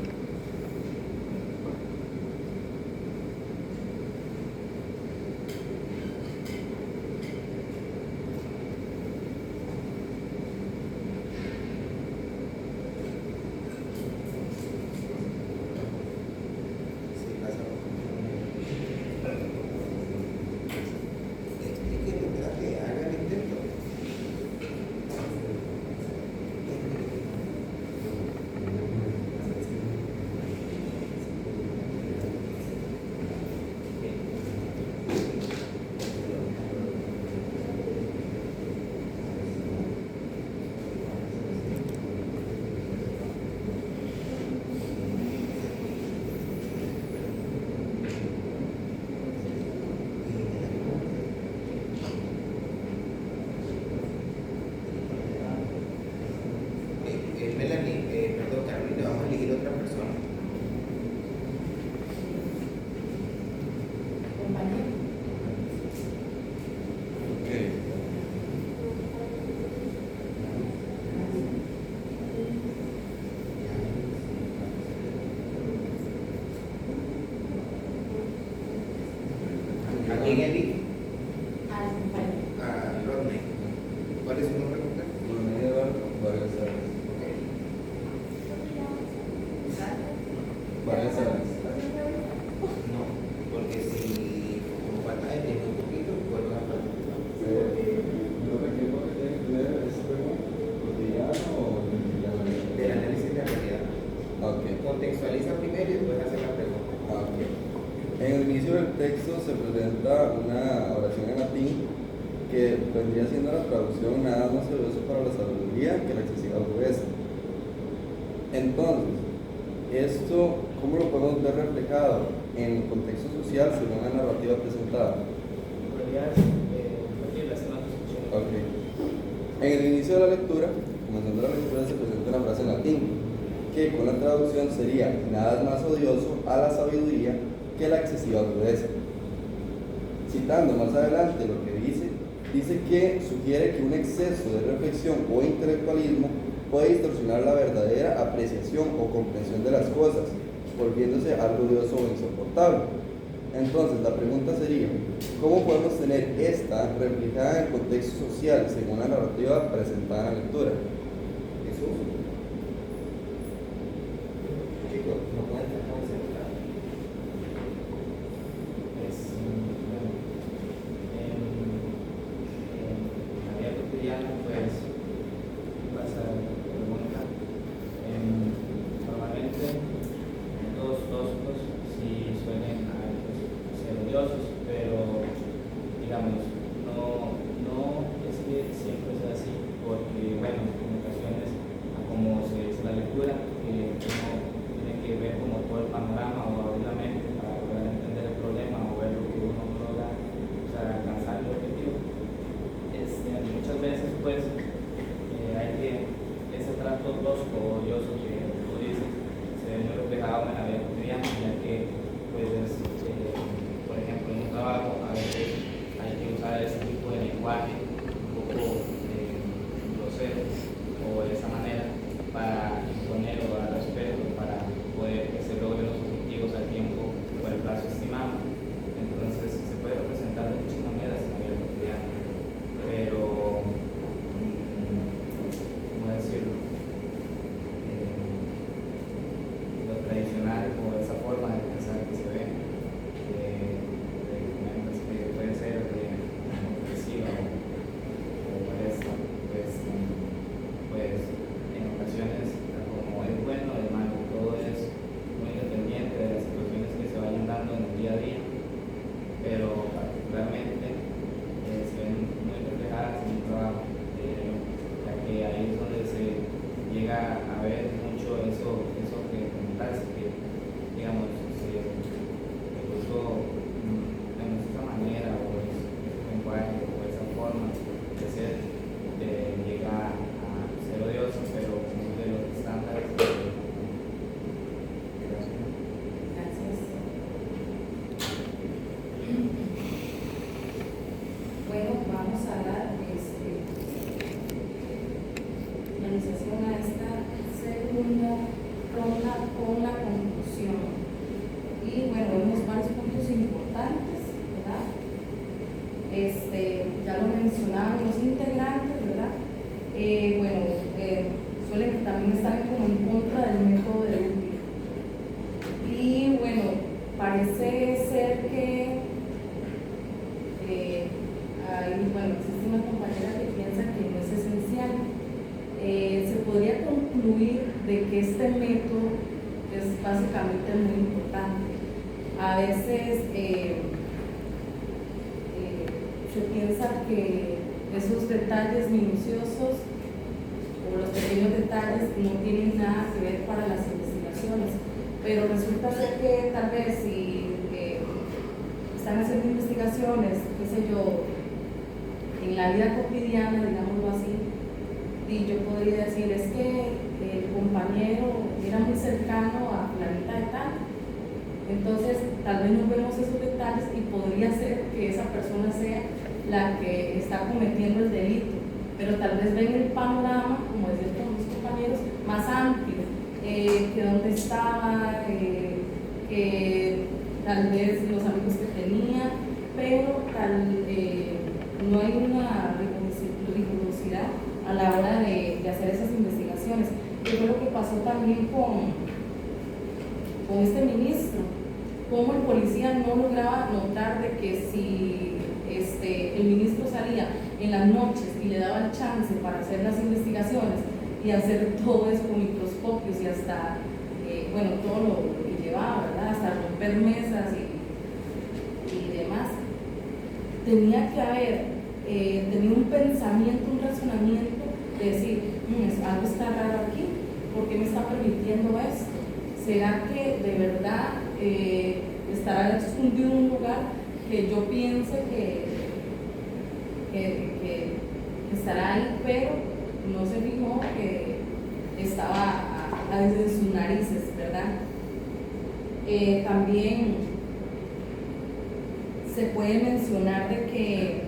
¿Quién elige? Al compañero. A Rodney. ¿Cuál es su nombre completo? Rodney Eduardo Vargas Salas. Vargas Salas. No, porque si como falta de tiempo un poquito, vuelvo a hablar. Del análisis de la realidad. Ok. Contextualiza primero y después hace la pregunta. Ok. En el inicio del texto se presenta una oración en latín que vendría siendo la traducción nada más odioso para la sabiduría que la excesiva dureza. Entonces, esto, ¿cómo lo podemos ver reflejado en el contexto social según la narrativa presentada? Ok. En el inicio de la lectura, comenzando la lectura, se presenta una frase en latín que con la traducción sería: nada es más odioso a la sabiduría que la excesiva dureza. Citando más adelante lo que dice que sugiere que un exceso de reflexión o intelectualismo puede distorsionar la verdadera apreciación o comprensión de las cosas, volviéndose algo odioso o insoportable. Entonces la pregunta sería: ¿cómo podemos tener esta reflejada en el contexto social según la narrativa presentada en la lectura? Jesús. Chicos, no pueden estar concentrados. En la vida cotidiana, pues, pasa pregunta. Normalmente, los tóxicos sí suelen ser odiosos, pero digamos, no es que siempre sea así, porque, bueno, en ocasiones, como se dice en la lectura, uno tiene que ver como todo el panorama o abrir la mente para poder entender el problema o ver lo que uno logra, o sea, alcanzar el objetivo. Muchas veces, pues, hay que ese trato tosco o odioso que tú dices se ve muy reflejado en la vida cotidiana, ya que, pues, por ejemplo, en un trabajo a veces hay que usar ese tipo de lenguaje un poco grosero o de esa manera para imponer o dar respeto, para poder que se logren los objetivos al tiempo o el plazo estimado. Entonces se puede representar de muchas maneras en la vida cotidiana, pero ¿cómo decirlo? Lo tradicional o esa forma de pensar que se ve que puede ser ofensiva o molesta, pues en ocasiones, como es bueno o es malo, todo es muy independiente de las situaciones que se vayan dando en el día a día, pero particularmente se ven muy reflejadas en el trabajo, ya que ahí es donde se llega a ver mucho eso que comentaste, que digamos se puso esa manera o ese lenguaje o esa forma de ser llega a ser odioso, pero de los estándares Gracias. Bueno, vamos a dar finalización a esta segunda ronda con la conclusión. Y bueno, vemos varios puntos importantes, ¿verdad? Ya lo mencionaban los integrantes, ¿verdad? Suelen también estar como en contra del método de Ulrich. Y bueno, parece ser que existe una compañera que piensa que no es esencial. Se podría concluir de que este método es básicamente muy importante. A veces se piensa que esos detalles minuciosos o los pequeños detalles no tienen nada que ver para las investigaciones, pero resulta ser que tal vez si están haciendo investigaciones, qué sé yo, en la vida cotidiana, digámoslo así, y yo podría decir, es que el compañero era muy cercano a Clarita de tal, entonces tal vez no vemos esos detalles y podría ser que esa persona sea la que está cometiendo el delito, pero tal vez ven el panorama, como decían mis compañeros, más amplio, que dónde estaba, que tal vez los amigos que tenía, pero no hay una rigurosidad a la hora de hacer esas investigaciones. Y fue lo que pasó también con este ministro, como el policía no lograba notar de que si el ministro salía en las noches y le daban chance para hacer las investigaciones y hacer todo eso con microscopios y hasta, todo lo que llevaba, ¿verdad? Hasta romper mesas y demás, tenía que haber tenido un pensamiento, un razonamiento de decir, algo está raro aquí, ¿por qué me está permitiendo esto? ¿Será que de verdad estará escondido en un lugar que yo piense que estará ahí, pero no se fijó que estaba desde sus narices, ¿verdad? También se puede mencionar de que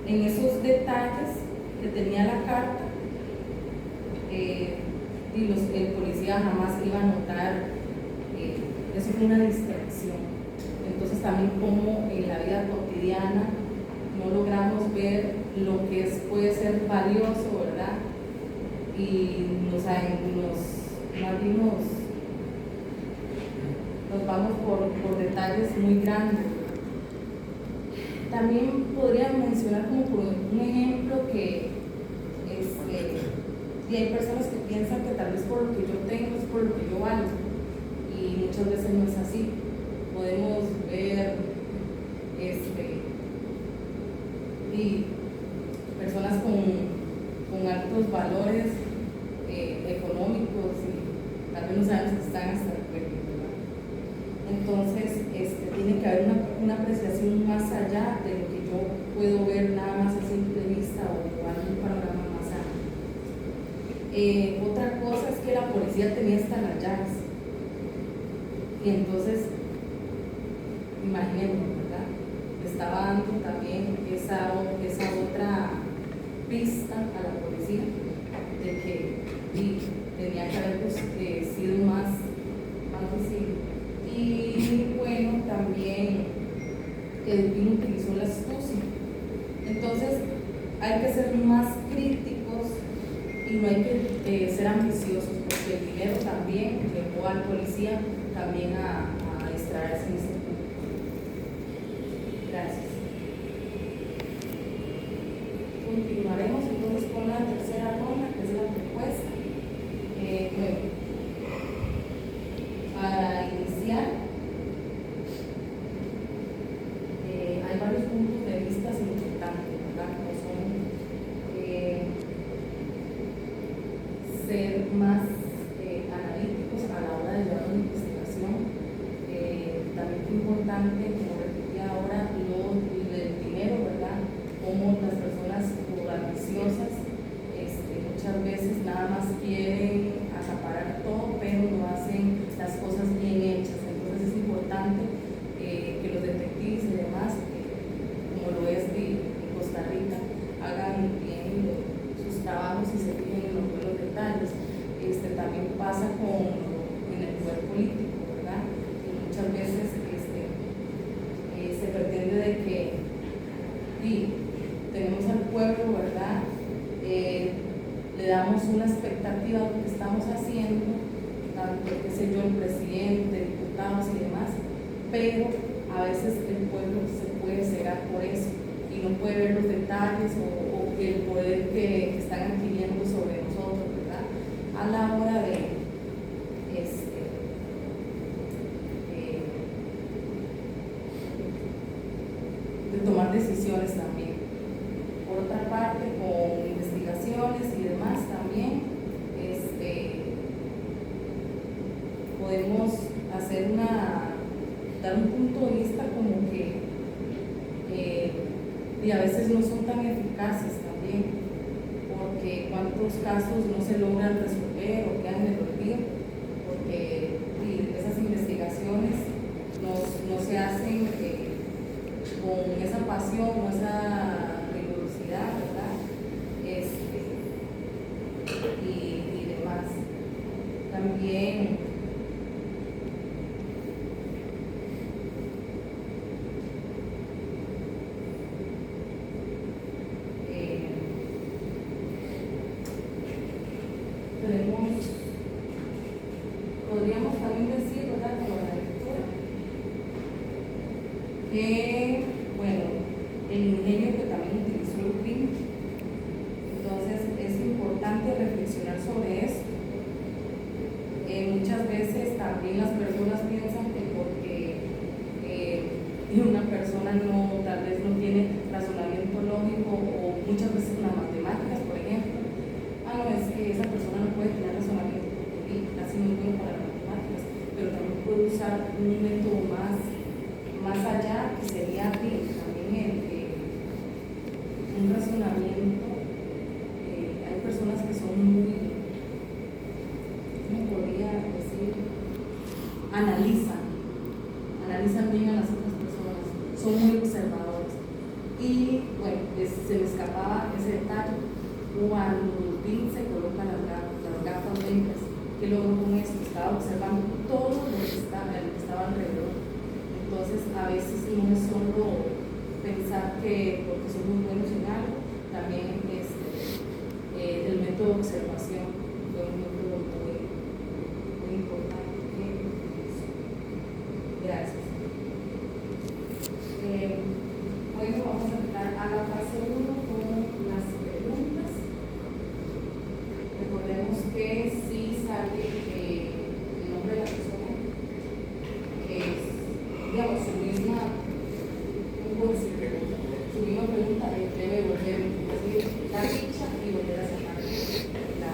en esos detalles que tenía la carta, el policía jamás iba a notar, eso fue una distracción. Entonces también como en la vida cotidiana no logramos ver lo que puede ser valioso, ¿verdad? Y nos vamos por detalles muy grandes. También podría mencionar como por un ejemplo que y hay personas que piensan que tal vez por lo que yo tengo es por lo que yo valgo, y muchas veces no es así. Podemos ver y personas con altos valores económicos y tal vez no sabemos que están hasta el cuello, ¿verdad? Entonces tiene que haber una apreciación más allá de lo que yo puedo ver nada más a simple vista o algún panorama más amplio. Otra cosa es que la policía tenía hasta las llaves, y entonces imaginemos, ¿verdad? Estaba dando también esa otra pista a la policía de que tenía que haber sido más visible. Y bueno, también el DIN utilizó la astucia. Entonces hay que ser más críticos y no hay que ser ambiciosos, porque el dinero también llevó al policía también a distraerse en este punto. Gracias. Continuaremos entonces con la tercera ronda, que es la propuesta. Para iniciar, hay varios puntos de vista importantes, ¿verdad? Que son ser más analíticos a la hora de llevar una investigación. También es importante, como repetí ahora, el dinero, ¿verdad? Como las personas ambiciosas muchas veces nada más quieren acaparar todo, pero no hacen las cosas bien hechas. Entonces es importante que los detectives y demás, como lo es en Costa Rica, hagan bien sus trabajos y se fijen en los buenos detalles. También pasa en el poder político, ¿verdad? Y muchas veces se pretende de que tenemos al pueblo, ¿verdad? Le damos una expectativa de lo que estamos haciendo, tanto, qué sé yo, el presidente, diputados y demás, pero a veces el pueblo se puede cegar por eso y no puede ver los detalles o el poder que están adquiriendo sobre nosotros, ¿verdad? A la hora de tomar decisiones también. Por otra parte, con investigaciones y demás también, podemos dar un punto de vista como que y a veces no son tan eficaces también, porque cuántos casos no se logran resolver o quedan en el olvido, porque esas investigaciones no se hacen con esa pasión o esa rigurosidad, ¿verdad? Y demás. También puede usar un método más allá, que sería también un razonamiento. Hay personas que son muy, ¿cómo podría decir? Analizan bien a las otras personas, son muy observadores. Y bueno, se me escapaba ese detalle. Cuando Bill se coloca las gafas negras, ¿qué logró con esto? Estaba observando todo lo que estaba alrededor. Entonces, a veces no es solo pensar que porque somos buenos en algo, también el método de observación fue un método muy importante. Gracias. Bueno, vamos a entrar a la fase 1 con las preguntas. Recordemos que si sale el nombre de la persona, digamos, su misma pregunta, debe volver a decir la ficha y volver a sacar la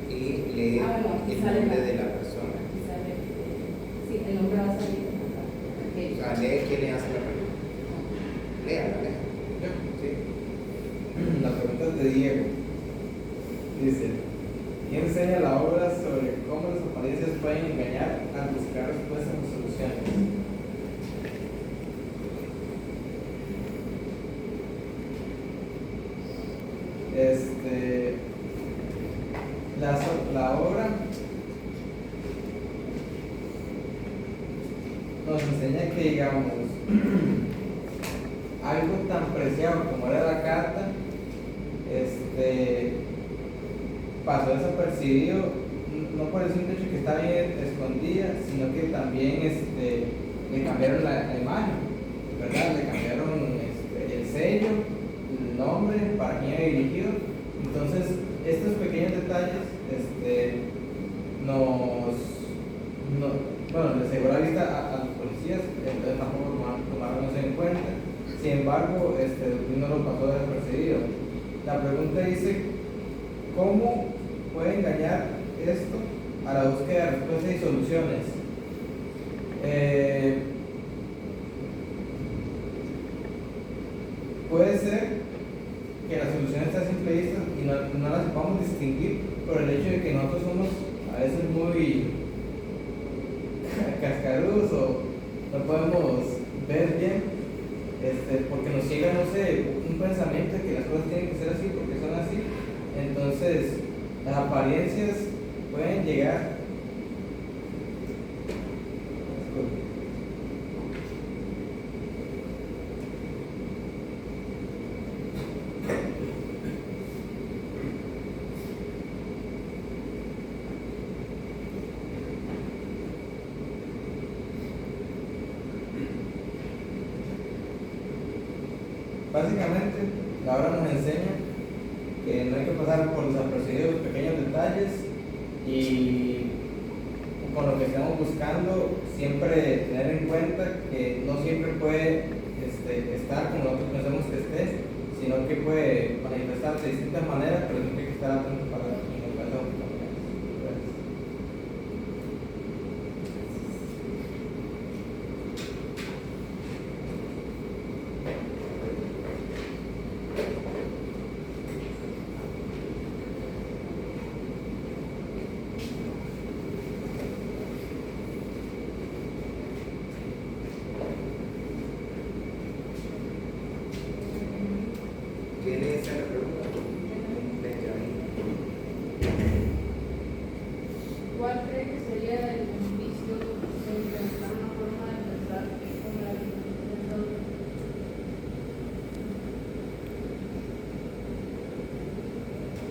y lee el nombre de la persona. Sí, el nombre va a salir. O sea, lee quién le hace la pregunta. Léala. Sí. La pregunta es de Diego. Dice, ¿quién enseña la obra sobre cómo las apariencias pueden engañar al buscar respuestas o soluciones? La obra nos enseña que, digamos, algo tan preciado como era la carta, pasó desapercibido, no por el simple hecho que está bien escondida, sino que también le cambiaron la imagen, ¿verdad? Le cambiaron el sello, el nombre, para quién era dirigido. Entonces, estos pequeños detalles les cegó la vista a los policías, entonces tampoco tomaron eso en cuenta. Sin embargo, no lo pasó desapercibido. La pregunta dice, ¿cómo puede engañar esto a la búsqueda de respuestas y soluciones? Puede ser que la solución esté a simple vista y no la sepamos distinguir por el hecho de que nosotros somos a veces muy cascarudos o no podemos ver bien, porque nos llega, no sé, un pensamiento de que las cosas tienen que ser así porque son así. Entonces, las apariencias pueden llegar. Básicamente, la obra nos enseña que no hay que pasar por desapercibidos pequeños detalles y con lo que estamos buscando siempre tener en cuenta que no siempre puede estar como nosotros pensamos que esté, sino que puede manifestarse de distintas maneras, pero siempre hay que estar atento para encontrar oportunidades. Gracias. ¿Quién le hace la pregunta? Benjamín. ¿Cuál cree que sería el beneficio de implementar una forma de pensar como la que nosotros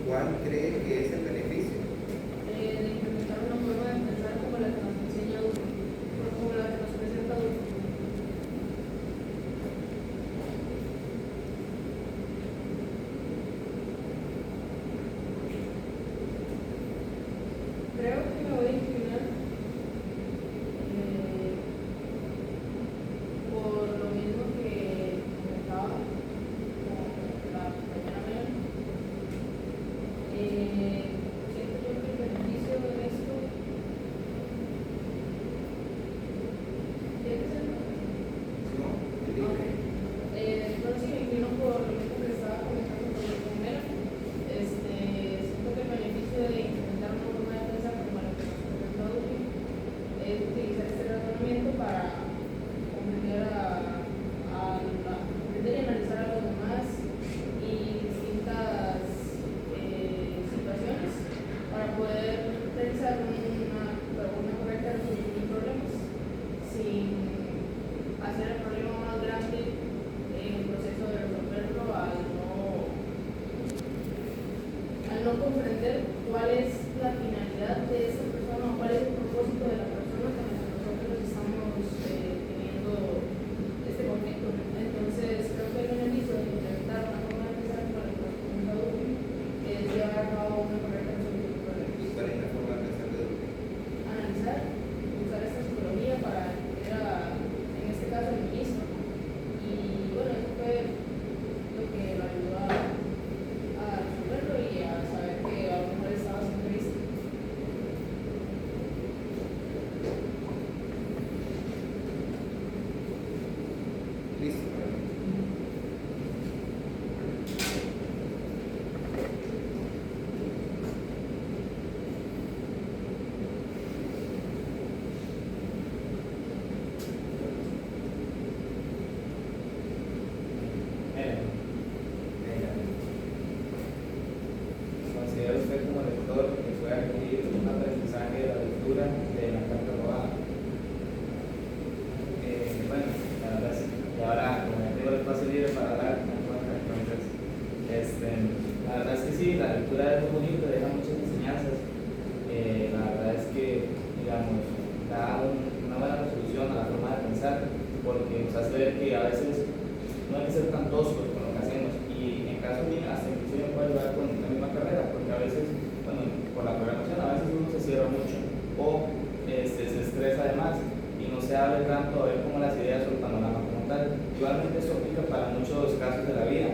¿Cuál cree que es el beneficio? de implementar una forma de pensar como la que nos enseña Adulto, como la que nos presenta Adulto? Creo que me voy a inclinar ¿Considera usted como lector que puede adquirir un aprendizaje de la lectura de la carta robada? Bueno, la verdad es que ahora, como ya tengo el espacio libre para hablar, entonces, la verdad es que sí, la lectura es muy bonita, deja muchas enseñanzas. La verdad es que, digamos, da una buena resolución a la forma de pensar, porque nos hace ver que a veces no hay que ser tan toscos con lo que hacemos, y en caso mío, hasta inclusive me puede ayudar con la misma carrera, porque a veces, bueno, por la programación, a veces uno se cierra mucho o se estresa además y no se abre tanto a ver cómo las ideas o el panorama como tal. Igualmente esto aplica para muchos casos de la vida,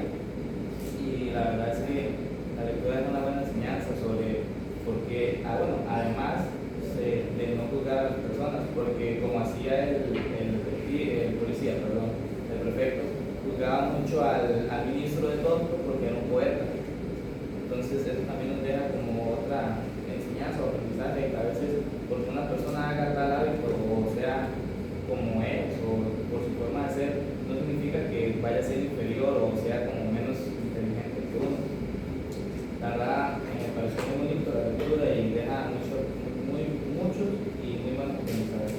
y la verdad es que la lectura es una buena enseñanza sobre por qué, bueno, además de no juzgar a las personas, porque como hacía el policía, perdón, el prefecto, juzgaba mucho al ministro de tonto porque era un poeta. Entonces eso también nos deja como otra enseñanza o aprendizaje, que a veces porque una persona haga tal hábito o sea como es o por su forma de ser, no significa que vaya a ser inferior o sea como menos inteligente que uno. La verdad me pareció muy bonito la lectura y deja muchos y muy buenos aprendizajes.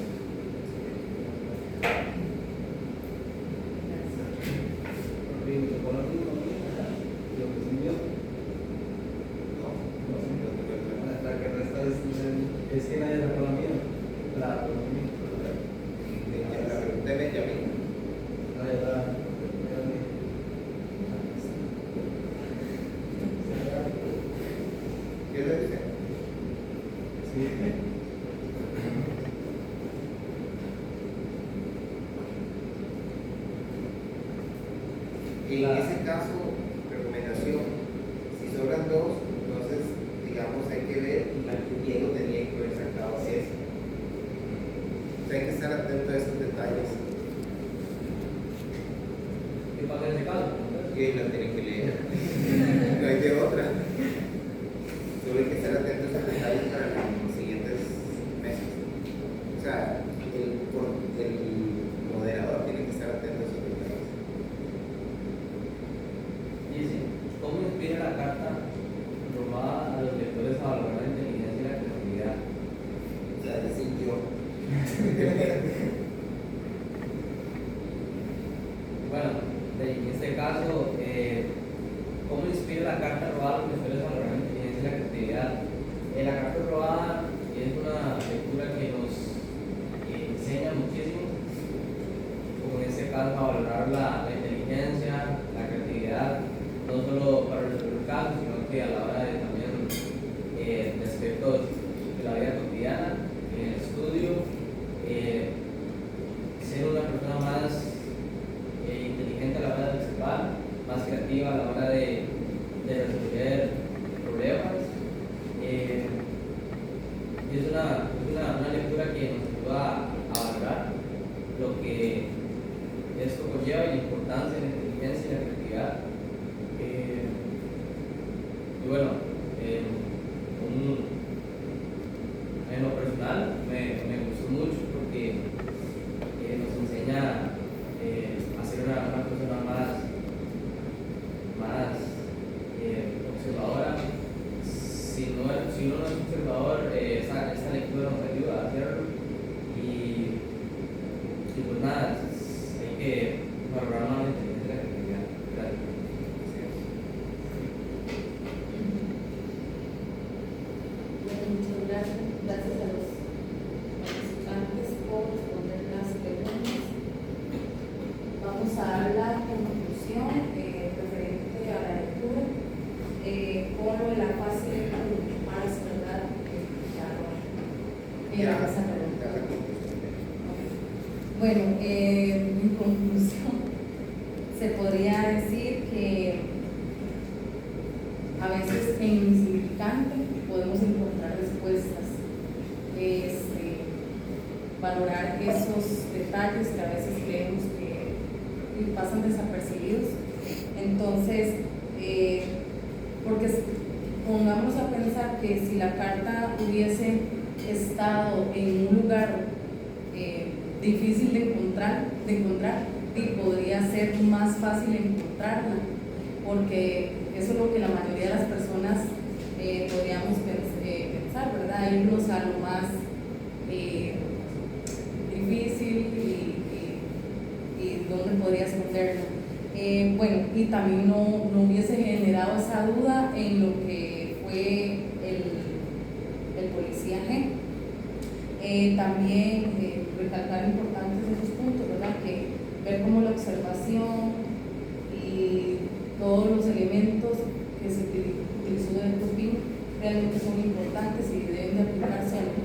Es que nadie sacó la mía. La pregunta de Benjamín. ¿Qué le dice? Sí. En ese caso, recomendación, si sobran dos, entonces, digamos, hay que ver quién lo tenía que haber sacado eso. O sea, hay que estar atento a esos detalles. ¿Qué pasa en ese caso? Que la tienen que leer. No hay de otra. Solo hay que estar atento a esos detalles para los siguientes meses. O sea, el moderador tiene que estar atento a esos detalles. Dice, ¿cómo inspira la carta robada a los lectores a valorar la inteligencia y la creatividad? O sea, decir yo. Bueno, en este caso, ¿cómo inspira la carta robada a los lectores a valorar la inteligencia y la creatividad? La carta robada es una lectura que nos enseña muchísimo, como en este caso a valorar la inteligencia, la creatividad, no solo para resolver casos, sino que a la hora de también de aspectos de la vida cotidiana, en el estudio, ser una persona más inteligente a la hora de observar, más creativa a la hora de resolver problemas. Y es una lectura que nos ayuda a valorar lo que esto conlleva y la importancia de la inteligencia y la creatividad. Y bueno, en lo personal me gustó mucho porque nos enseña a ser una persona más observadora. Si uno no es observador, esta lectura nos ayuda a hacerlo. Y pues nada, hay que valorar más la inteligencia y la creatividad. Gracias. Muchas gracias. Gracias a los participantes por responder las preguntas. Vamos a dar la conclusión referente a la lectura con lo de la fase más, ¿verdad? Ya no. Esa pregunta. Bueno, mi conclusión se podría decir que a veces en lo insignificante podemos encontrar respuestas, valorar esos detalles que a veces creemos que pasan desapercibidos. Entonces, porque pongámonos a pensar que si la carta hubiese estado en un lugar difícil de encontrar, podría ser más fácil encontrarla, porque eso es lo que la mayoría de las personas podríamos pensar, ¿verdad? Irnos a lo más difícil y dónde podría esconderlo. Bueno, y también no hubiese generado esa duda en lo que fue el policía G. También recalcar importantes esos puntos, ¿verdad? Que ver cómo la observación y todos los elementos que se utilizó del Tupín realmente son importantes y deben de aplicarse a los